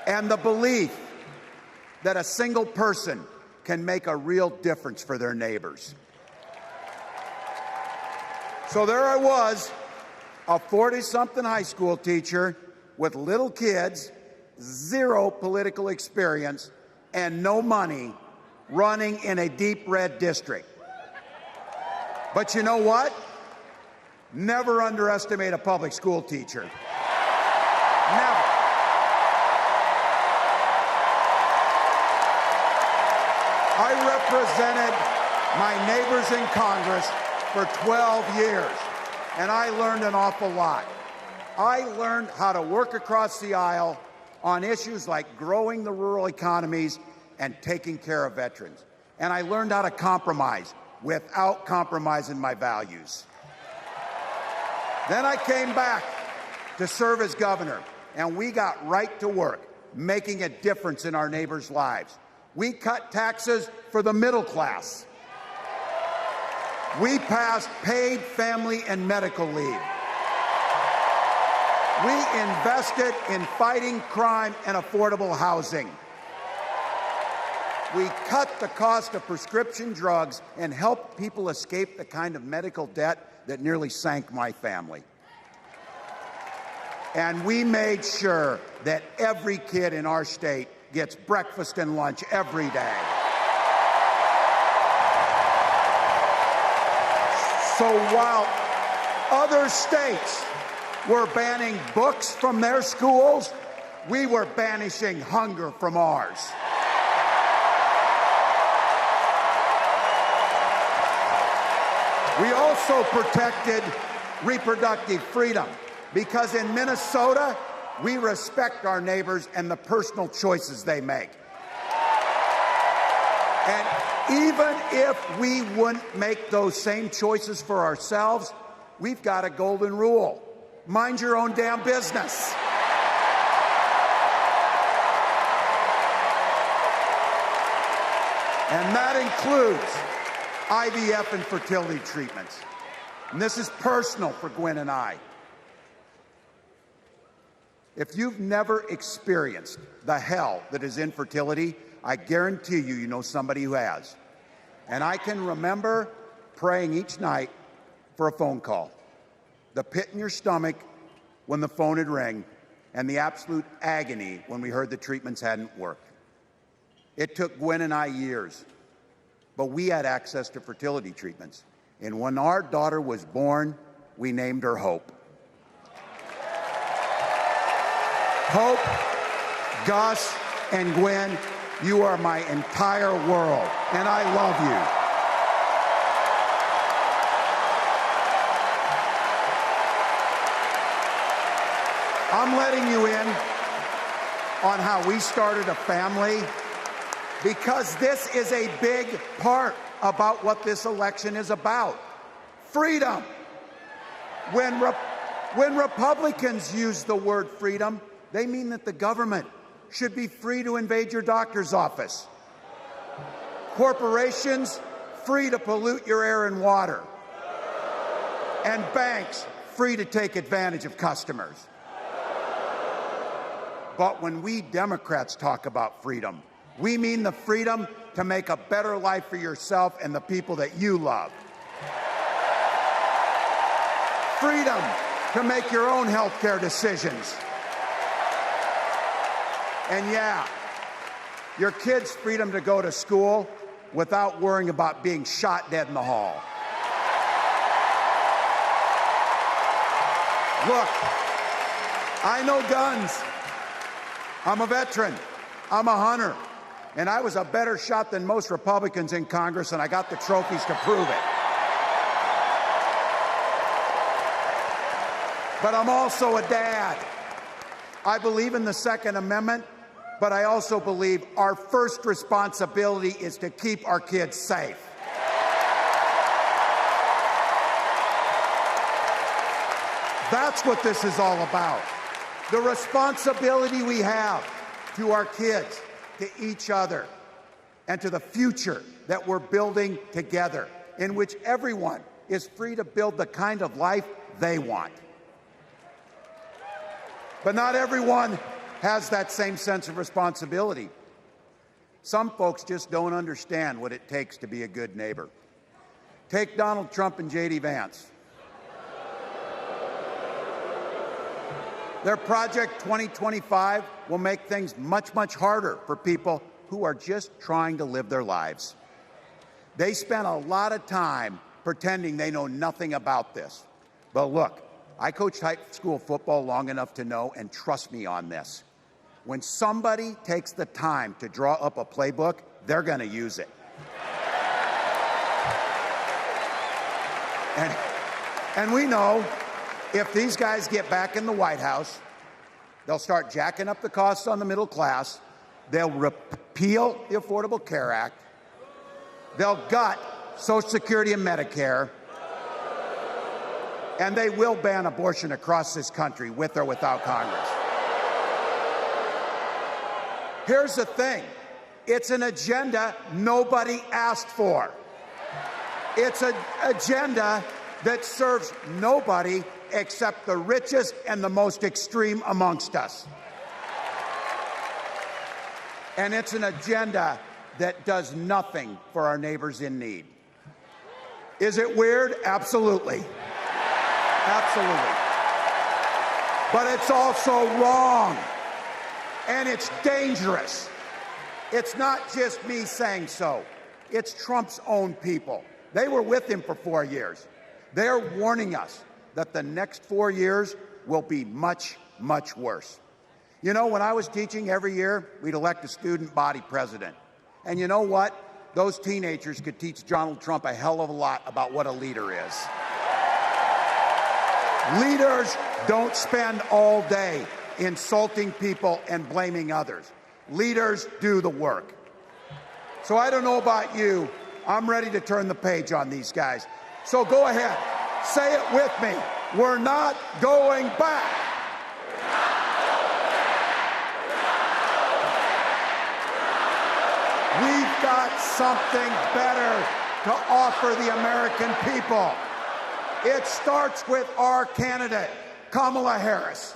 and the belief that a single person can make a real difference for their neighbors. So there I was, a 40-something high school teacher with little kids, 0 political experience, and no money, running in a deep red district. But you know what? Never underestimate a public school teacher. Never. I represented my neighbors in Congress for 12 years, and I learned an awful lot. I learned how to work across the aisle on issues like growing the rural economies and taking care of veterans. And I learned how to compromise without compromising my values. Then I came back to serve as governor, and we got right to work, making a difference in our neighbors' lives. We cut taxes for the middle class. We passed paid family and medical leave. We invested in fighting crime and affordable housing. We cut the cost of prescription drugs and helped people escape the kind of medical debt that nearly sank my family. And we made sure that every kid in our state gets breakfast and lunch every day. So while other states were banning books from their schools, we were banishing hunger from ours. We also protected reproductive freedom because in Minnesota, we respect our neighbors and the personal choices they make. And even if we wouldn't make those same choices for ourselves, we've got a golden rule. Mind your own damn business. And that includes IVF and fertility treatments. And this is personal for Gwen and I. If you've never experienced the hell that is infertility, I guarantee you, you know somebody who has. And I can remember praying each night for a phone call. The pit in your stomach when the phone would ring, and the absolute agony when we heard the treatments hadn't worked. It took Gwen and I years, but we had access to fertility treatments. And when our daughter was born, we named her Hope. Hope, Gus, and Gwen, you are my entire world, and I love you. I'm letting you in on how we started a family because this is a big part about what this election is about. Freedom. When Republicans use the word freedom, they mean that the government should be free to invade your doctor's office. Corporations free to pollute your air and water. And banks free to take advantage of customers. But when we Democrats talk about freedom, we mean the freedom to make a better life for yourself and the people that you love. Freedom to make your own health care decisions. And yeah, your kids' freedom to go to school without worrying about being shot dead in the hall. Look, I know guns. I'm a veteran. I'm a hunter. And I was a better shot than most Republicans in Congress, and I got the trophies to prove it. But I'm also a dad. I believe in the Second Amendment, but I also believe our first responsibility is to keep our kids safe. That's what this is all about. The responsibility we have to our kids, to each other, and to the future that we're building together, in which everyone is free to build the kind of life they want. But not everyone has that same sense of responsibility. Some folks just don't understand what it takes to be a good neighbor. Take Donald Trump and J.D. Vance. Their Project 2025 will make things much, much harder for people who are just trying to live their lives. They spent a lot of time pretending they know nothing about this. But look, I coached high school football long enough to know, and trust me on this, when somebody takes the time to draw up a playbook, they're going to use it. And we know if these guys get back in the White House, they'll start jacking up the costs on the middle class. They'll repeal the Affordable Care Act. They'll gut Social Security and Medicare, and they will ban abortion across this country with or without Congress. Here's the thing. It's an agenda nobody asked for. It's an agenda that serves nobody except the richest and the most extreme amongst us. And it's an agenda that does nothing for our neighbors in need. Is it weird? Absolutely. Absolutely. But it's also wrong. And it's dangerous. It's not just me saying so. It's Trump's own people. They were with him for 4 years. They're warning us that the next 4 years will be much, much worse. You know, when I was teaching every year, we'd elect a student body president. And you know what? Those teenagers could teach Donald Trump a hell of a lot about what a leader is. Leaders don't spend all day insulting people and blaming others. Leaders do the work. So I don't know about you. I'm ready to turn the page on these guys. So go ahead. Say it with me. We're not going back. We've got something better to offer the American people. It starts with our candidate, Kamala Harris.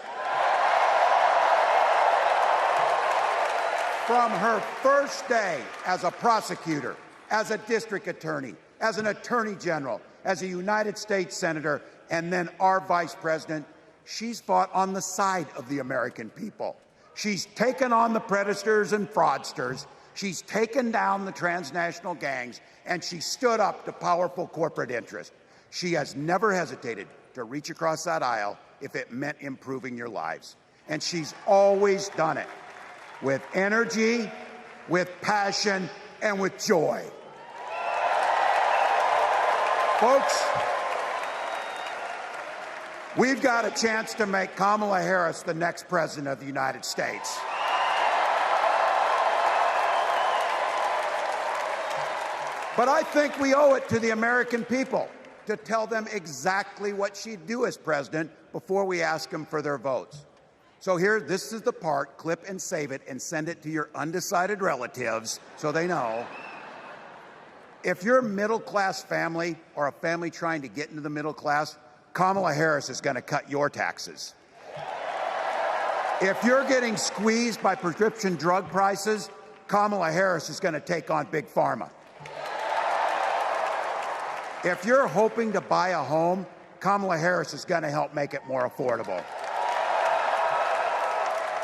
From her first day as a prosecutor, as a district attorney, as an attorney general, as a United States senator, and then our vice president, she's fought on the side of the American people. She's taken on the predators and fraudsters. She's taken down the transnational gangs, and she stood up to powerful corporate interests. She has never hesitated to reach across that aisle if it meant improving your lives. And she's always done it with energy, with passion, and with joy. Folks, we've got a chance to make Kamala Harris the next president of the United States. But I think we owe it to the American people to tell them exactly what she'd do as president before we ask them for their votes. So here, this is the part, clip and save it and send it to your undecided relatives so they know. If you're a middle-class family or a family trying to get into the middle class, Kamala Harris is going to cut your taxes. If you're getting squeezed by prescription drug prices, Kamala Harris is going to take on Big Pharma. If you're hoping to buy a home, Kamala Harris is going to help make it more affordable.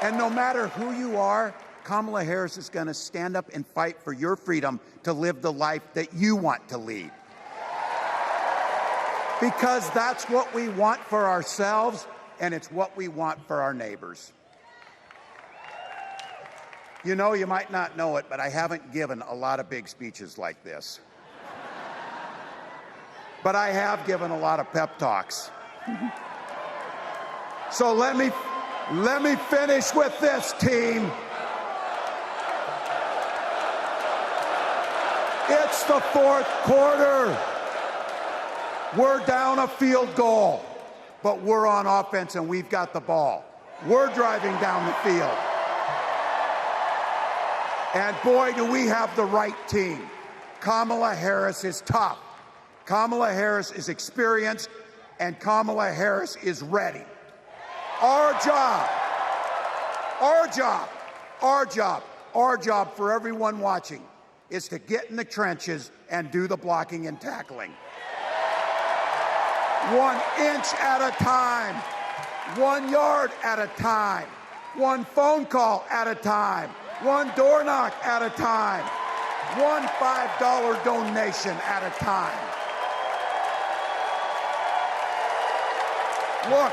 And no matter who you are, Kamala Harris is going to stand up and fight for your freedom to live the life that you want to lead. Because that's what we want for ourselves, and it's what we want for our neighbors. You know, you might not know it, but I haven't given a lot of big speeches like this. But I have given a lot of pep talks. So let me finish with this, team. It's the fourth quarter. We're down a field goal, but we're on offense and we've got the ball. We're driving down the field. And boy, do we have the right team. Kamala Harris is tough. Kamala Harris is experienced, and Kamala Harris is ready. Our job for everyone watching is to get in the trenches and do the blocking and tackling. 1 inch at a time, 1 yard at a time, 1 phone call at a time, 1 door knock at a time, 1 $5 donation at a time. Look,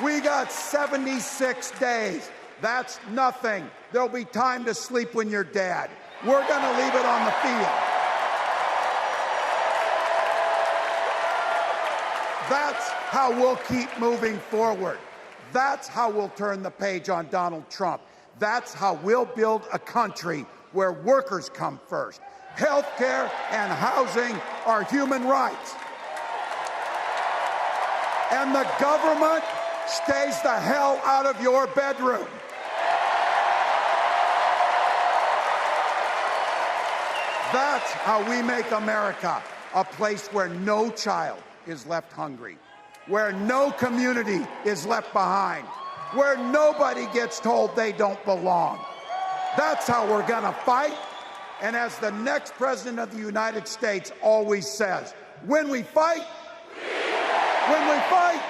we got 76 days. That's nothing. There'll be time to sleep when you're dead. We're going to leave it on the field. That's how we'll keep moving forward. That's how we'll turn the page on Donald Trump. That's how we'll build a country where workers come first, health care, and housing are human rights. And the government stays the hell out of your bedroom. That's how we make America a place where no child is left hungry, where no community is left behind, where nobody gets told they don't belong. That's how we're going to fight. And as the next president of the United States always says, when we fight, when we fight,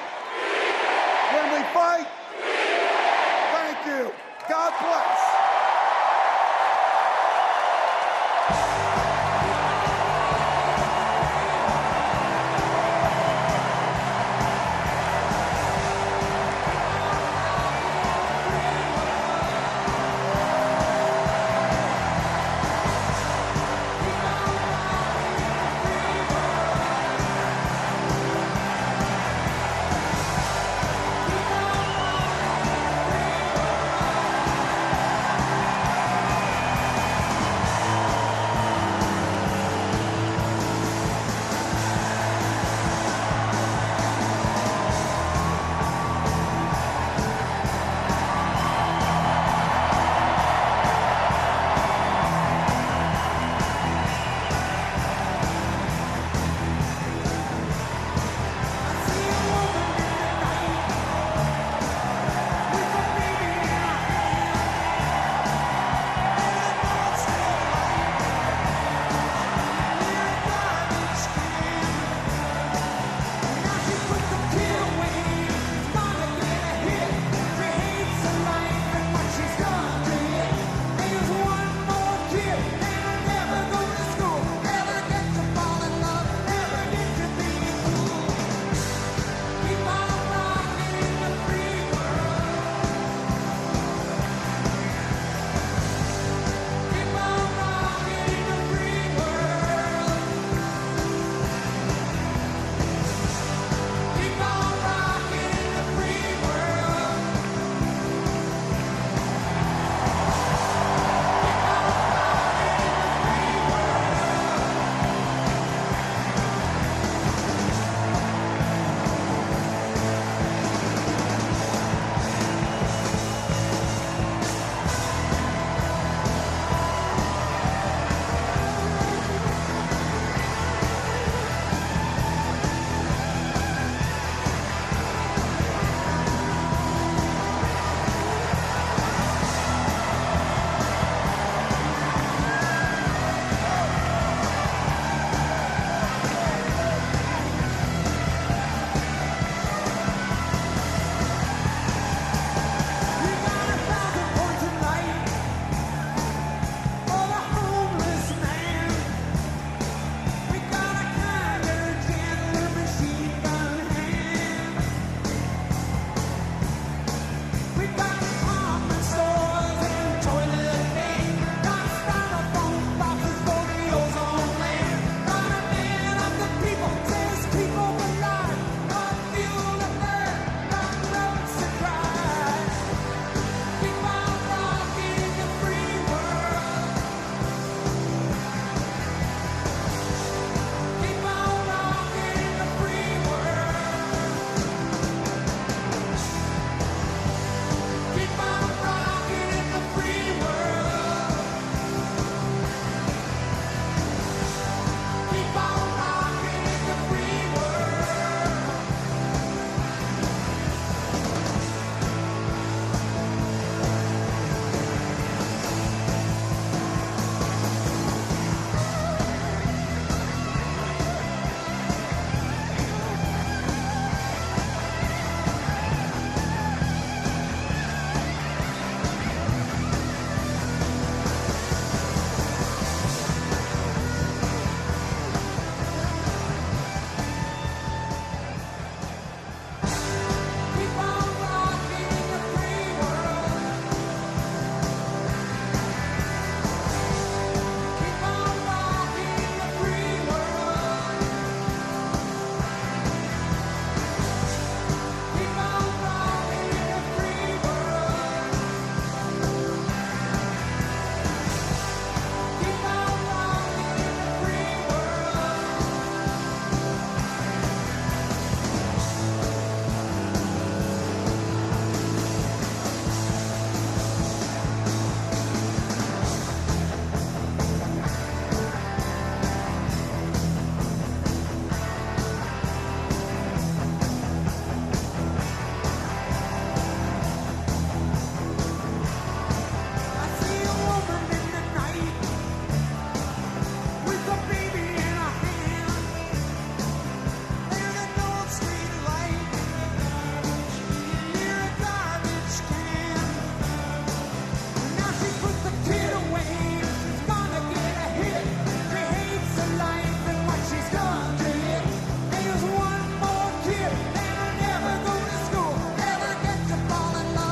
when we fight, thank you. God bless.